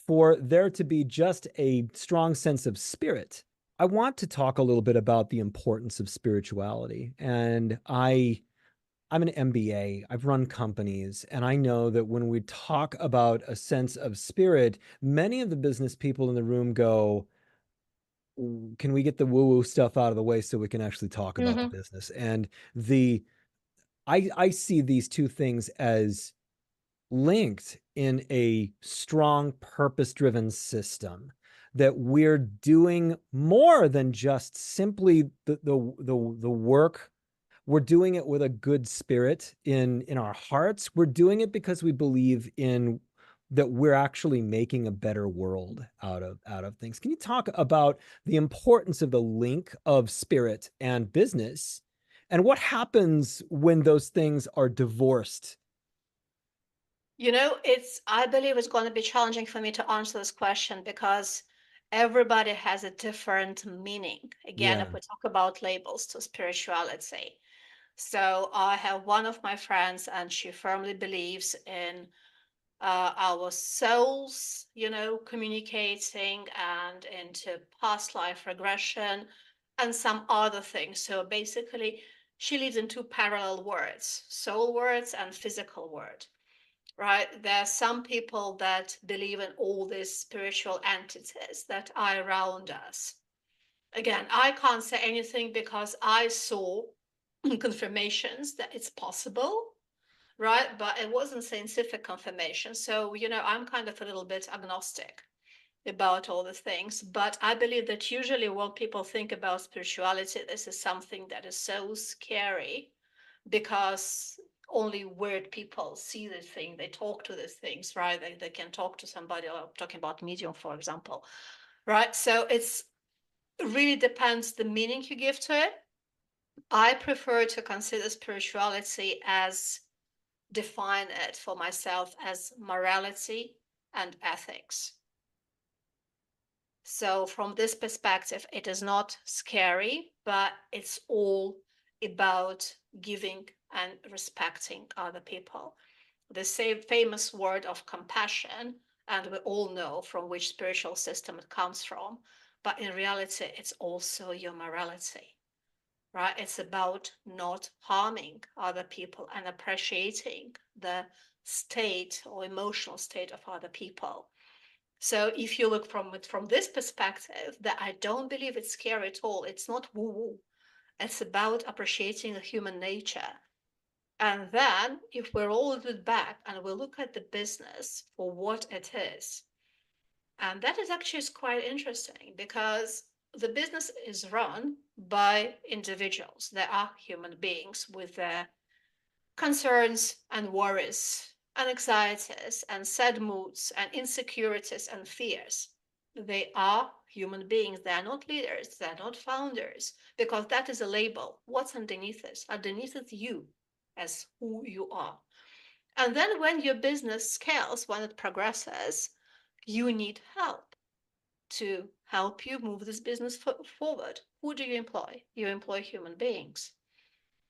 for there to be just a strong sense of spirit. I want to talk a little bit about the importance of spirituality. And I'm an MBA. I've run companies, and I know that when we talk about a sense of spirit, many of the business people in the room go, can we get the woo-woo stuff out of the way so we can actually talk about the Hmm. business? And the I see these two things as linked in a strong purpose-driven system, that we're doing more than just simply the work. We're doing it with a good spirit in our hearts. We're doing it because we believe in that we're actually making a better world out of things. Can you talk about the importance of the link of spirit and business, and what happens when those things are divorced? I believe it's going to be challenging for me to answer this question because everybody has a different meaning. Again, Yeah. if we talk about labels to spirituality. So I have one of my friends, and she firmly believes in our souls, communicating and into past life regression and some other things. So basically, she lives in two parallel worlds, soul worlds and physical world, right? There are some people that believe in all these spiritual entities that are around us. Again, I can't say anything because I saw confirmations that it's possible, right? But it wasn't scientific confirmation. So, I'm kind of a little bit agnostic about all the things. But I believe that usually when people think about spirituality, this is something that is so scary because only weird people see this thing. They talk to these things, right? They can talk to somebody, or talking about medium, for example, right? So it's really depends the meaning you give to it. I prefer to consider spirituality as define it for myself as morality and ethics. So, from this perspective, it is not scary, but it's all about giving and respecting other people. The same famous word of compassion, and we all know from which spiritual system it comes from, but in reality, it's also your morality, right? It's about not harming other people and appreciating the state or emotional state of other people. So if you look from it from this perspective, that I don't believe it's scary at all. It's not woo-woo. It's about appreciating the human nature. And then if we're all a bit back and we look at the business for what it is, and that is actually is quite interesting because the business is run by individuals. They are human beings with their concerns and worries and anxieties and sad moods and insecurities and fears. They are human beings. They are not leaders. They are not founders because that is a label. What's underneath this? Underneath is you as who you are. And then when your business scales, when it progresses, you need help to help you move this business forward. Who do you employ? You employ human beings,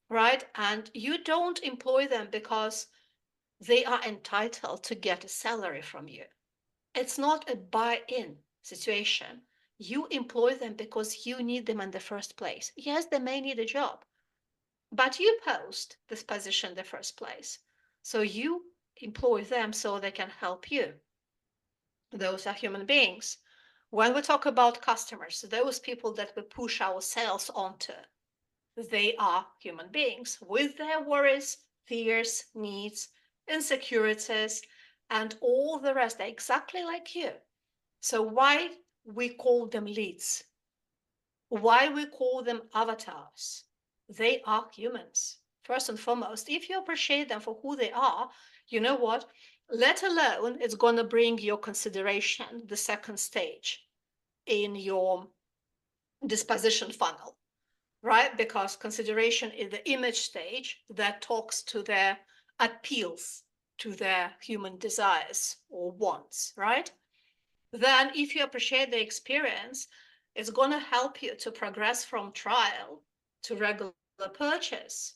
right? And you don't employ them because they are entitled to get a salary from you. It's not a buy in situation. You employ them because you need them in the first place. Yes, they may need a job, but you post this position in the first place. So you employ them so they can help you. Those are human beings. When we talk about customers, those people that we push our sales onto, they are human beings with their worries, fears, needs, insecurities, and all the rest. They're exactly like you. So why we call them leads? Why we call them avatars? They are humans. First and foremost, if you appreciate them for who they are, you know what? Let alone it's going to bring your consideration the second stage. in your disposition funnel, right? Because consideration is the image stage that talks to their appeals to their human desires or wants, right? Then if you appreciate the experience, it's going to help you to progress from trial to regular purchase.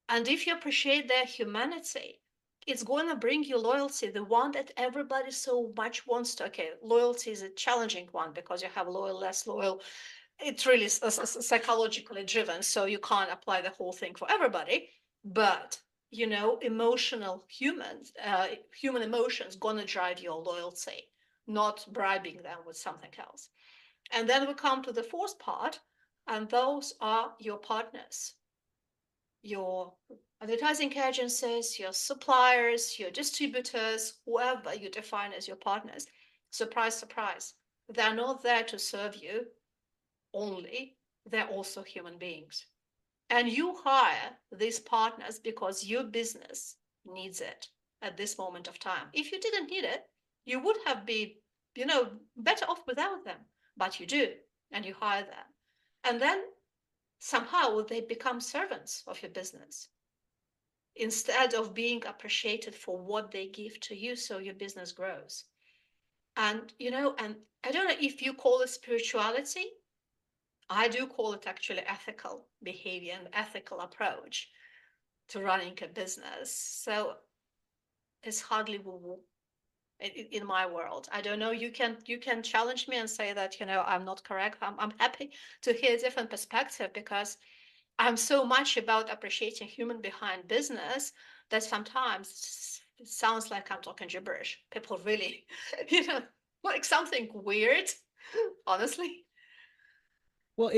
And if you appreciate their humanity, it's going to bring you loyalty, the one that everybody so much wants to. Okay, loyalty is a challenging one because you have loyal, less loyal. It's really psychologically driven, so you can't apply the whole thing for everybody. But emotional human emotions gonna drive your loyalty, not bribing them with something else. And then we come to the fourth part, and those are your partners, your advertising agencies, your suppliers, your distributors, whoever you define as your partners. Surprise, surprise. They're not there to serve you only, they're also human beings. And you hire these partners because your business needs it at this moment of time. If you didn't need it, you would have been, better off without them. But you do, and you hire them. And then somehow they become servants of your business instead of being appreciated for what they give to you, so your business grows. And I don't know if you call it spirituality. I do call it actually ethical behavior and ethical approach to running a business. So it's hardly woo woo in my world. I don't know. You can challenge me and say that I'm not correct. I'm happy to hear a different perspective, because I'm so much about appreciating human behind business that sometimes it sounds like I'm talking gibberish. People really, like something weird, honestly. Well,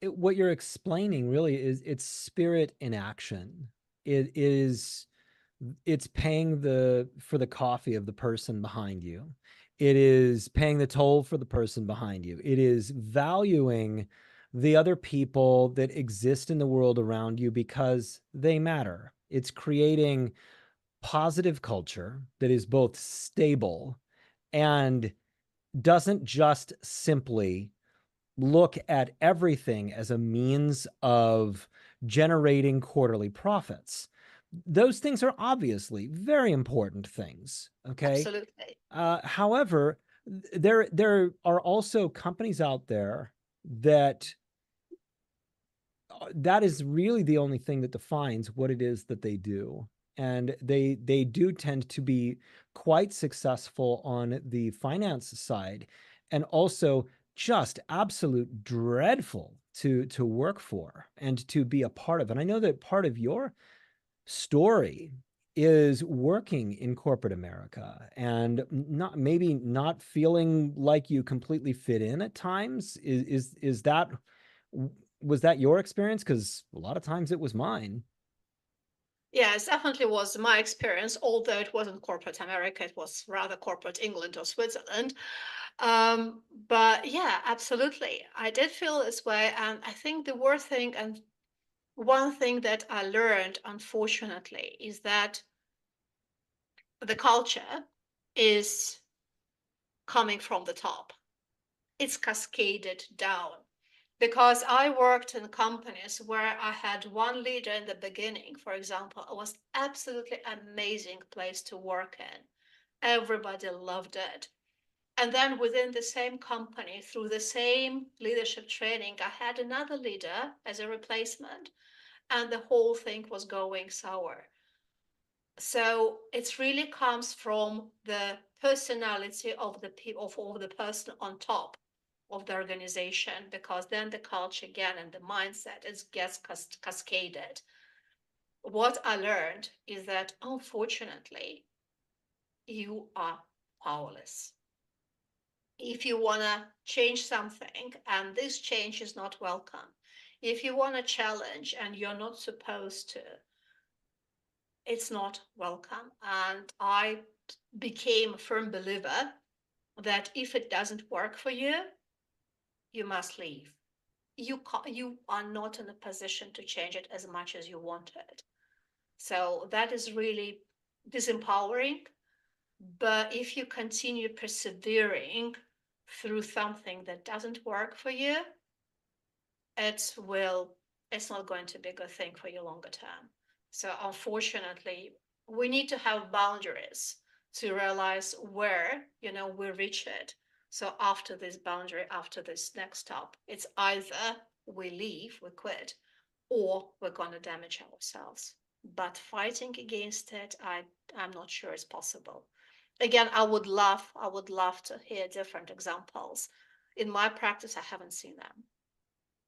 what you're explaining really is it's spirit in action. It is it's paying for the coffee of the person behind you. It is paying the toll for the person behind you. It is valuing the other people that exist in the world around you because they matter. It's creating positive culture that is both stable and doesn't just simply look at everything as a means of generating quarterly profits. Those things are obviously very important things. Okay. Absolutely. However, there are also companies out there that that is really the only thing that defines what it is that they do. And they do tend to be quite successful on the finance side, and also just absolute dreadful to work for and to be a part of. And I know that part of your story is working in corporate America and not feeling like you completely fit in at times. Is that was that your experience? Because a lot of times it was mine. Yeah, it definitely was my experience, although it wasn't corporate America, it was rather corporate England or Switzerland. But yeah, absolutely. I did feel this way. And I think the worst thing, and one thing that I learned, unfortunately, is that the culture is coming from the top. It's cascaded down. Because I worked in companies where I had one leader in the beginning, for example. It was absolutely amazing place to work in. Everybody loved it. And then within the same company, through the same leadership training, I had another leader as a replacement, and the whole thing was going sour. So it really comes from the personality of the people, of the person on top of the organization, because then the culture again and the mindset gets cascaded. What I learned is that unfortunately, you are powerless. If you want to change something and this change is not welcome, if you want to challenge and you're not supposed to, it's not welcome. And I became a firm believer that if it doesn't work for you, you must leave. You are not in a position to change it as much as you want it. So that is really disempowering. But if you continue persevering through something that doesn't work for you, it will it's not going to be a good thing for you longer term. So unfortunately, we need to have boundaries to realize where, we reach it. So after this boundary, after this next stop, it's either we leave, we quit, or we're going to damage ourselves. But fighting against it, I'm not sure is possible. Again, I would love to hear different examples. In my practice, I haven't seen them.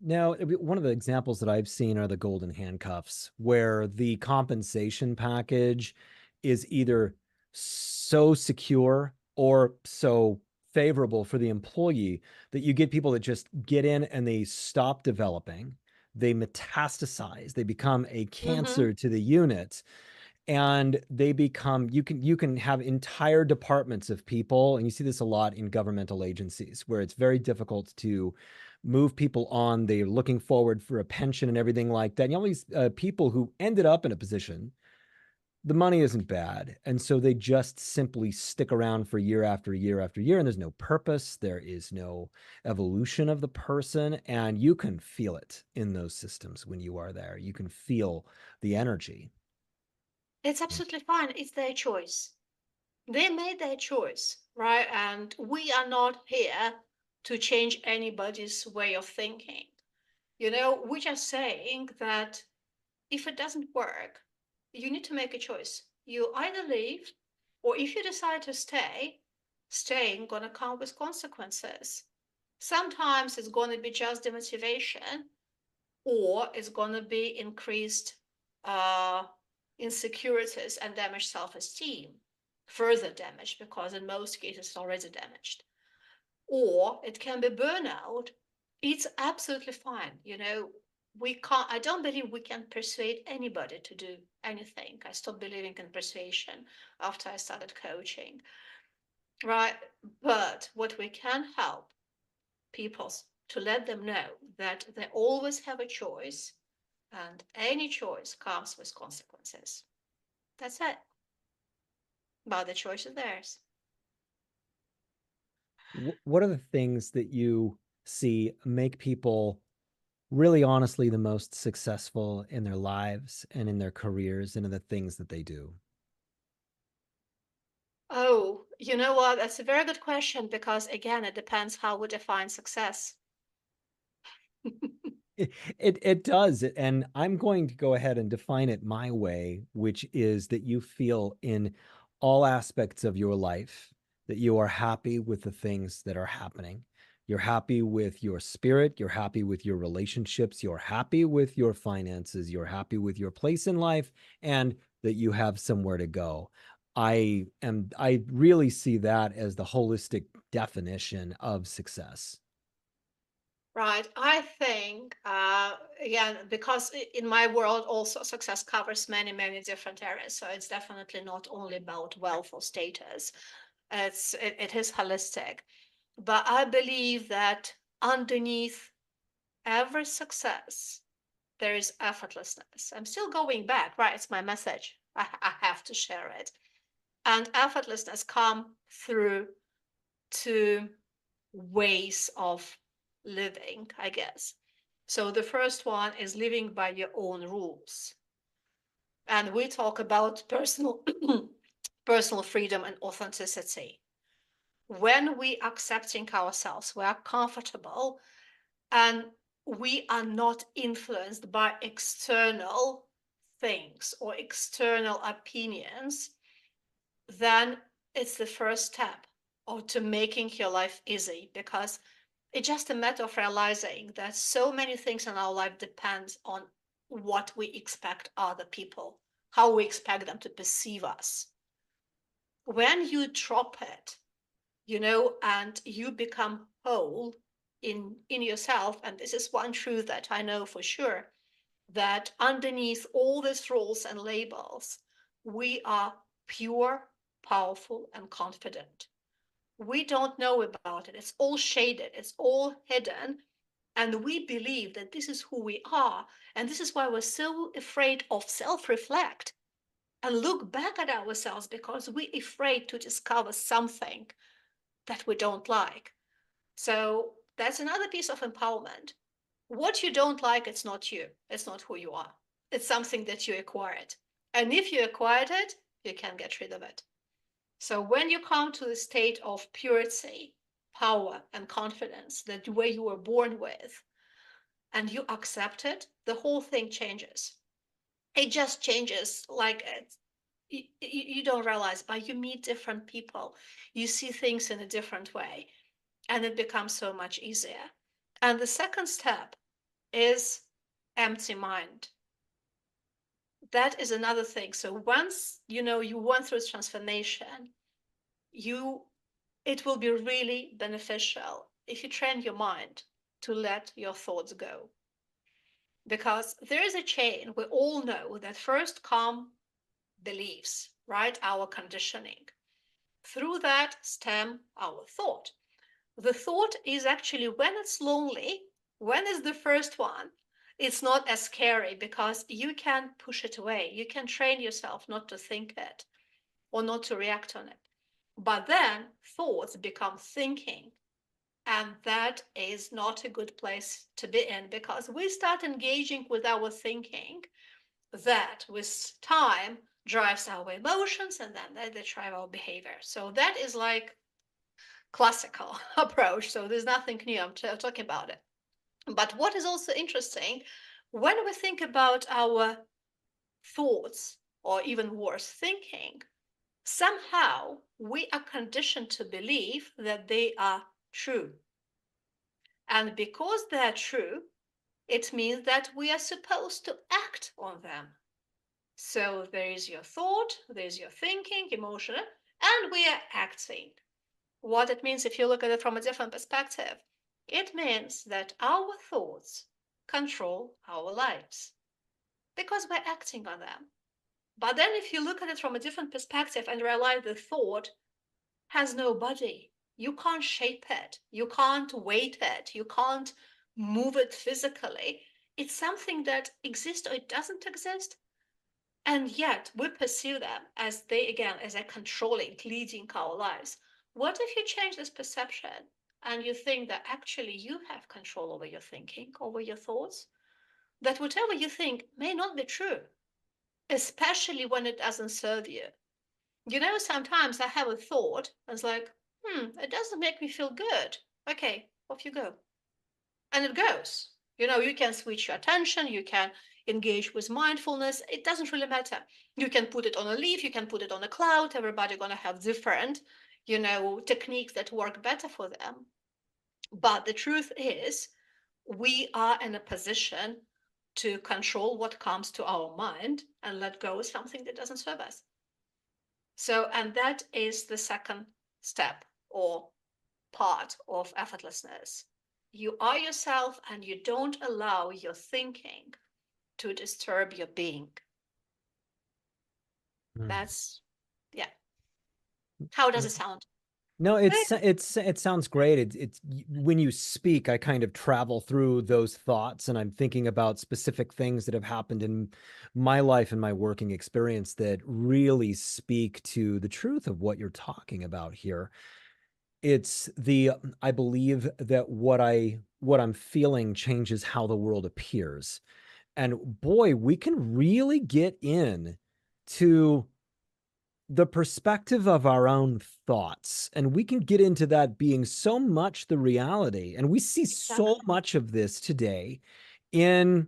Now, one of the examples that I've seen are the golden handcuffs, where the compensation package is either so secure or so favorable for the employee that you get people that just get in and they stop developing, they metastasize, they become a Mm-hmm. cancer to the unit, and they become, you can have entire departments of people, and you see this a lot in governmental agencies where it's very difficult to move people on. They're looking forward for a pension and everything like that, and you have all these people who ended up in a position, the money isn't bad, and so they just simply stick around for year after year after year, and there's no purpose, there is no evolution of the person, and you can feel it in those systems. When you are there, you can feel the energy. It's absolutely fine. It's their choice. They made their choice, right? And we are not here to change anybody's way of thinking. We're just saying that if it doesn't work, you need to make a choice. You either leave, or if you decide to stay, staying gonna come with consequences. Sometimes it's gonna be just demotivation, or it's gonna be increased uh, insecurities and damaged self-esteem, further damaged because in most cases it's already damaged. Or it can be burnout. It's absolutely fine. We can't, I don't believe we can persuade anybody to do anything. I stopped believing in persuasion after I started coaching, right? But what we can help people to let them know that they always have a choice, and any choice comes with consequences. That's it. But the choice is theirs. What are the things that you see make people really honestly the most successful in their lives and in their careers and in the things that they do? Oh, you know what? That's a very good question because, again, it depends how we define success. It does. And I'm going to go ahead and define it my way, which is that you feel in all aspects of your life that you are happy with the things that are happening. You're happy with your spirit, you're happy with your relationships, you're happy with your finances, you're happy with your place in life, and that you have somewhere to go. I really see that as the holistic definition of success. Right. I think, again, because in my world, also success covers many, many different areas. So it's definitely not only about wealth or status. It is holistic. But I believe that underneath every success, there is effortlessness. I'm still going back, right? It's my message. I have to share it. And effortlessness come through two ways of living, I guess. So the first one is living by your own rules. And we talk about personal personal freedom and authenticity. When we accepting ourselves, we are comfortable and we are not influenced by external things or external opinions, then it's the first step or to making your life easy, because it's just a matter of realizing that so many things in our life depends on what we expect other people, how we expect them to perceive us. When you drop it, and you become whole in yourself, and this is one truth that I know for sure, that underneath all these rules and labels, we are pure, powerful, and confident. We don't know about it. It's all shaded, it's all hidden. And we believe that this is who we are. And this is why we're so afraid of self reflect and look back at ourselves, because we're afraid to discover something that we don't like. So that's another piece of empowerment. What you don't like, it's not you. It's not who you are. It's something that you acquired. And if you acquired it, you can get rid of it. So when you come to the state of purity, power, and confidence, that the way you were born with, and you accept it, the whole thing changes. It just changes like you don't realize, but you meet different people. You see things in a different way, and it becomes so much easier. And the second step is empty mind. That is another thing. So once you went through this transformation, you it will be really beneficial if you train your mind to let your thoughts go. Because there is a chain. We all know that first come beliefs, right? Our conditioning. Through that stem our thought. The thought is actually, when it's lonely, when it's the first one, it's not as scary because you can push it away. You can train yourself not to think it or not to react on it. But then thoughts become thinking. And that is not a good place to be in, because we start engaging with our thinking that with time drives our emotions, and then they drive our behavior. So that is like classical approach. So there's nothing new. I'm talking about it. But what is also interesting, when we think about our thoughts, or even worse, thinking, somehow we are conditioned to believe that they are true. And because they're true, it means that we are supposed to act on them. So there is your thought, there's your thinking, emotion, and we are acting. What it means, if you look at it from a different perspective, it means that our thoughts control our lives because we're acting on them. But then if you look at it from a different perspective and realize the thought has no body, you can't shape it, you can't weight it, you can't move it physically. It's something that exists or it doesn't exist. And yet we pursue them as they, again, as a controlling, leading our lives. What if you change this perception and you think that actually you have control over your thinking, over your thoughts? That whatever you think may not be true, especially when it doesn't serve you. Sometimes I have a thought, and it's like, it doesn't make me feel good. Okay, off you go. And it goes. You can switch your attention, you can engage with mindfulness. It doesn't really matter. You can put it on a leaf, you can put it on a cloud. Everybody gonna have different, techniques that work better for them. But the truth is, we are in a position to control what comes to our mind and let go of something that doesn't serve us. So, and that is the second step or part of effortlessness. You are yourself and you don't allow your thinking to disturb your being. That's, yeah. How does it sound? No, it sounds great. It's when you speak, I kind of travel through those thoughts, and I'm thinking about specific things that have happened in my life and my working experience that really speak to the truth of what you're talking about here. I believe that what I'm feeling changes how the world appears. And boy, we can really get in to the perspective of our own thoughts, and we can get into that being so much the reality. And we see so much of this today in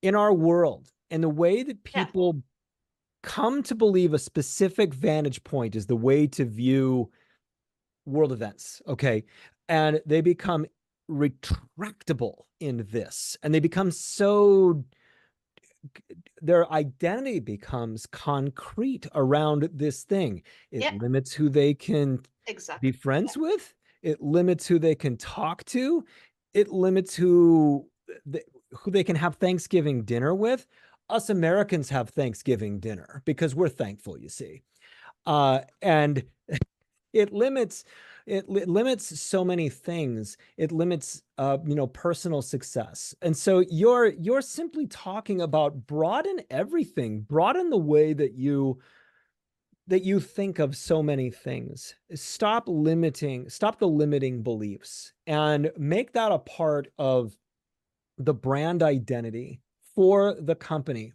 our world, and the way that people come to believe a specific vantage point is the way to view world events. Okay. And they become retractable in this, and they become so, their identity becomes concrete around this thing. It limits who they can be friends with. It limits who they can talk to. It limits who they can have Thanksgiving dinner with. Us Americans have Thanksgiving dinner because we're thankful, you see. And it limits so many things. It limits personal success. And so you're simply talking about broaden everything, broaden the way that you that you think of so many things. Stop the limiting beliefs and make that a part of the brand identity for the company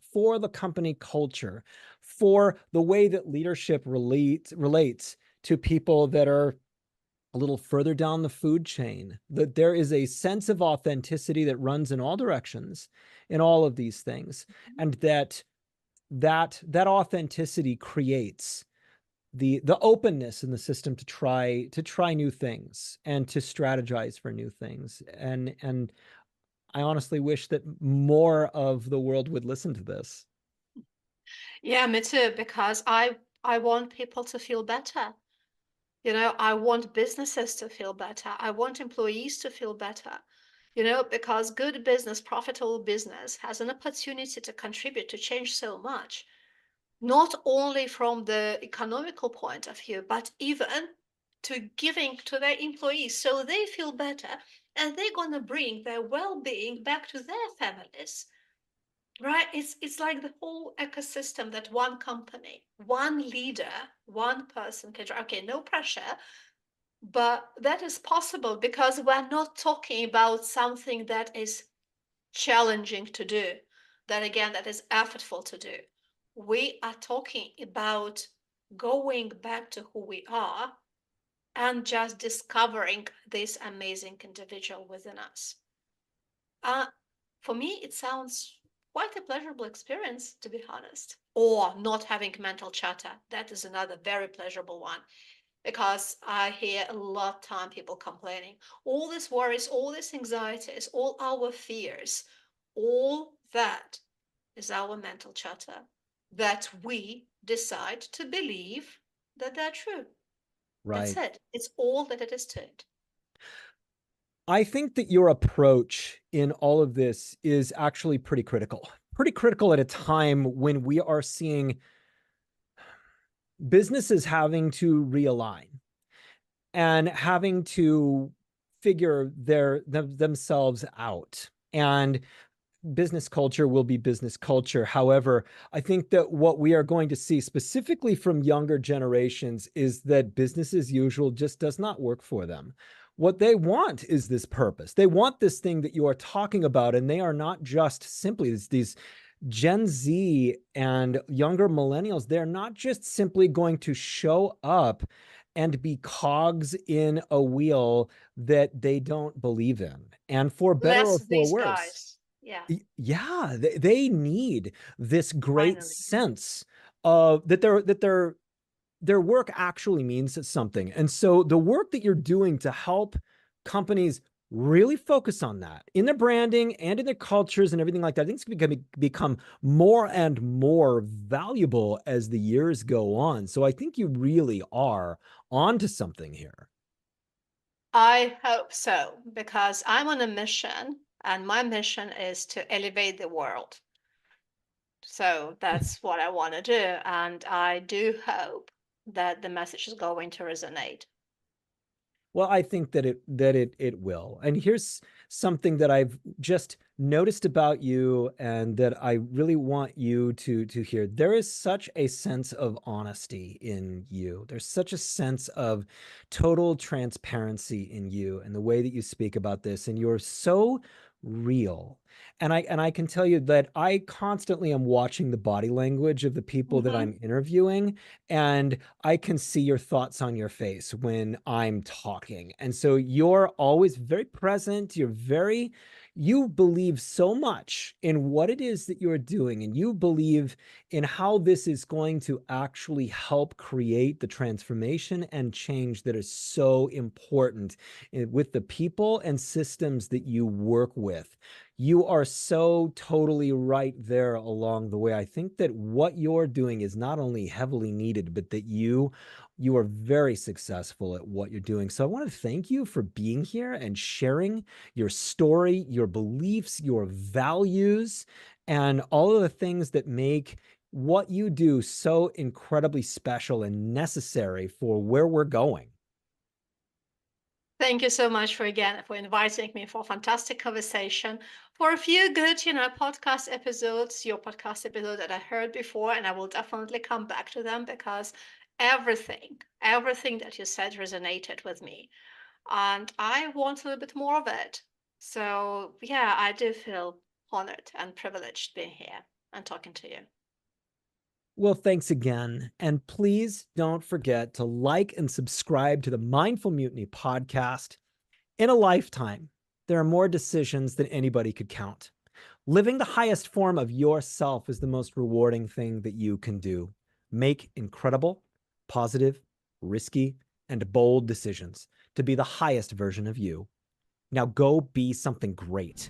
culture, for the way that leadership relates to people that are a little further down the food chain, that there is a sense of authenticity that runs in all directions in all of these things, and that authenticity creates the openness in the system to try new things and to strategize for new things. And I honestly wish that more of the world would listen to this. Yeah, me too, because I want people to feel better. I want businesses to feel better. I want employees to feel better. Because good business, profitable business has an opportunity to contribute to change so much, not only from the economical point of view, but even to giving to their employees so they feel better and they're going to bring their well-being back to their families. Right? It's like the whole ecosystem that one company, one leader, one person can drive. Okay, no pressure, but that is possible because we're not talking about something that is challenging to do, that again, that is effortful to do. We are talking about going back to who we are and just discovering this amazing individual within us. Uh, for me, it sounds quite a pleasurable experience, to be honest. Or not having mental chatter. That is another very pleasurable one because I hear a lot of time people complaining. All these worries, all these anxieties, all our fears, all that is our mental chatter that we decide to believe that they're true. That's Right. it. It's all that it is to it. I think that your approach in all of this is actually pretty critical at a time when we are seeing businesses having to realign and having to figure themselves out. And business culture will be business culture. However, I think that what we are going to see specifically from younger generations is that business as usual just does not work for them. What they want is this purpose. They want this thing that you are talking about, and they are not just simply these Gen Z and younger millennials. They're not just simply going to show up and be cogs in a wheel that they don't believe in. And for better or Less for these worse, guys. Yeah, yeah, they need this great finally. sense of their work actually means something. And so the work that you're doing to help companies really focus on that in their branding and in their cultures and everything like that, I think it's going to become more and more valuable as the years go on. So I think you really are onto something here. I hope so, because I'm on a mission, and my mission is to elevate the world. So that's what I want to do. And I do hope that the message is going to resonate. Well, I think that it will. And here's something that I've just noticed about you and that I really want you to hear. There is such a sense of honesty in you. There's such a sense of total transparency in you and the way that you speak about this, and you're so real. And I can tell you that I constantly am watching the body language of the people that Hmm. I'm interviewing, and I can see your thoughts on your face when I'm talking. And so you're always very present. You believe so much in what it is that you're doing, and you believe in how this is going to actually help create the transformation and change that is so important with the people and systems that you work with. You are so totally right there along the way. I think that what you're doing is not only heavily needed, but that you are very successful at what you're doing. So I want to thank you for being here and sharing your story, your beliefs, your values, and all of the things that make what you do so incredibly special and necessary for where we're going. Thank you so much for inviting me for a fantastic conversation, for a few good, podcast episodes, your podcast episode that I heard before, and I will definitely come back to them because everything that you said resonated with me. And I want a little bit more of it. So, yeah, I do feel honored and privileged being here and talking to you. Well, thanks again. And please don't forget to like and subscribe to the Mindful Mutiny podcast. In a lifetime, there are more decisions than anybody could count. Living the highest form of yourself is the most rewarding thing that you can do. Make incredible, positive, risky, and bold decisions to be the highest version of you. Now go be something great.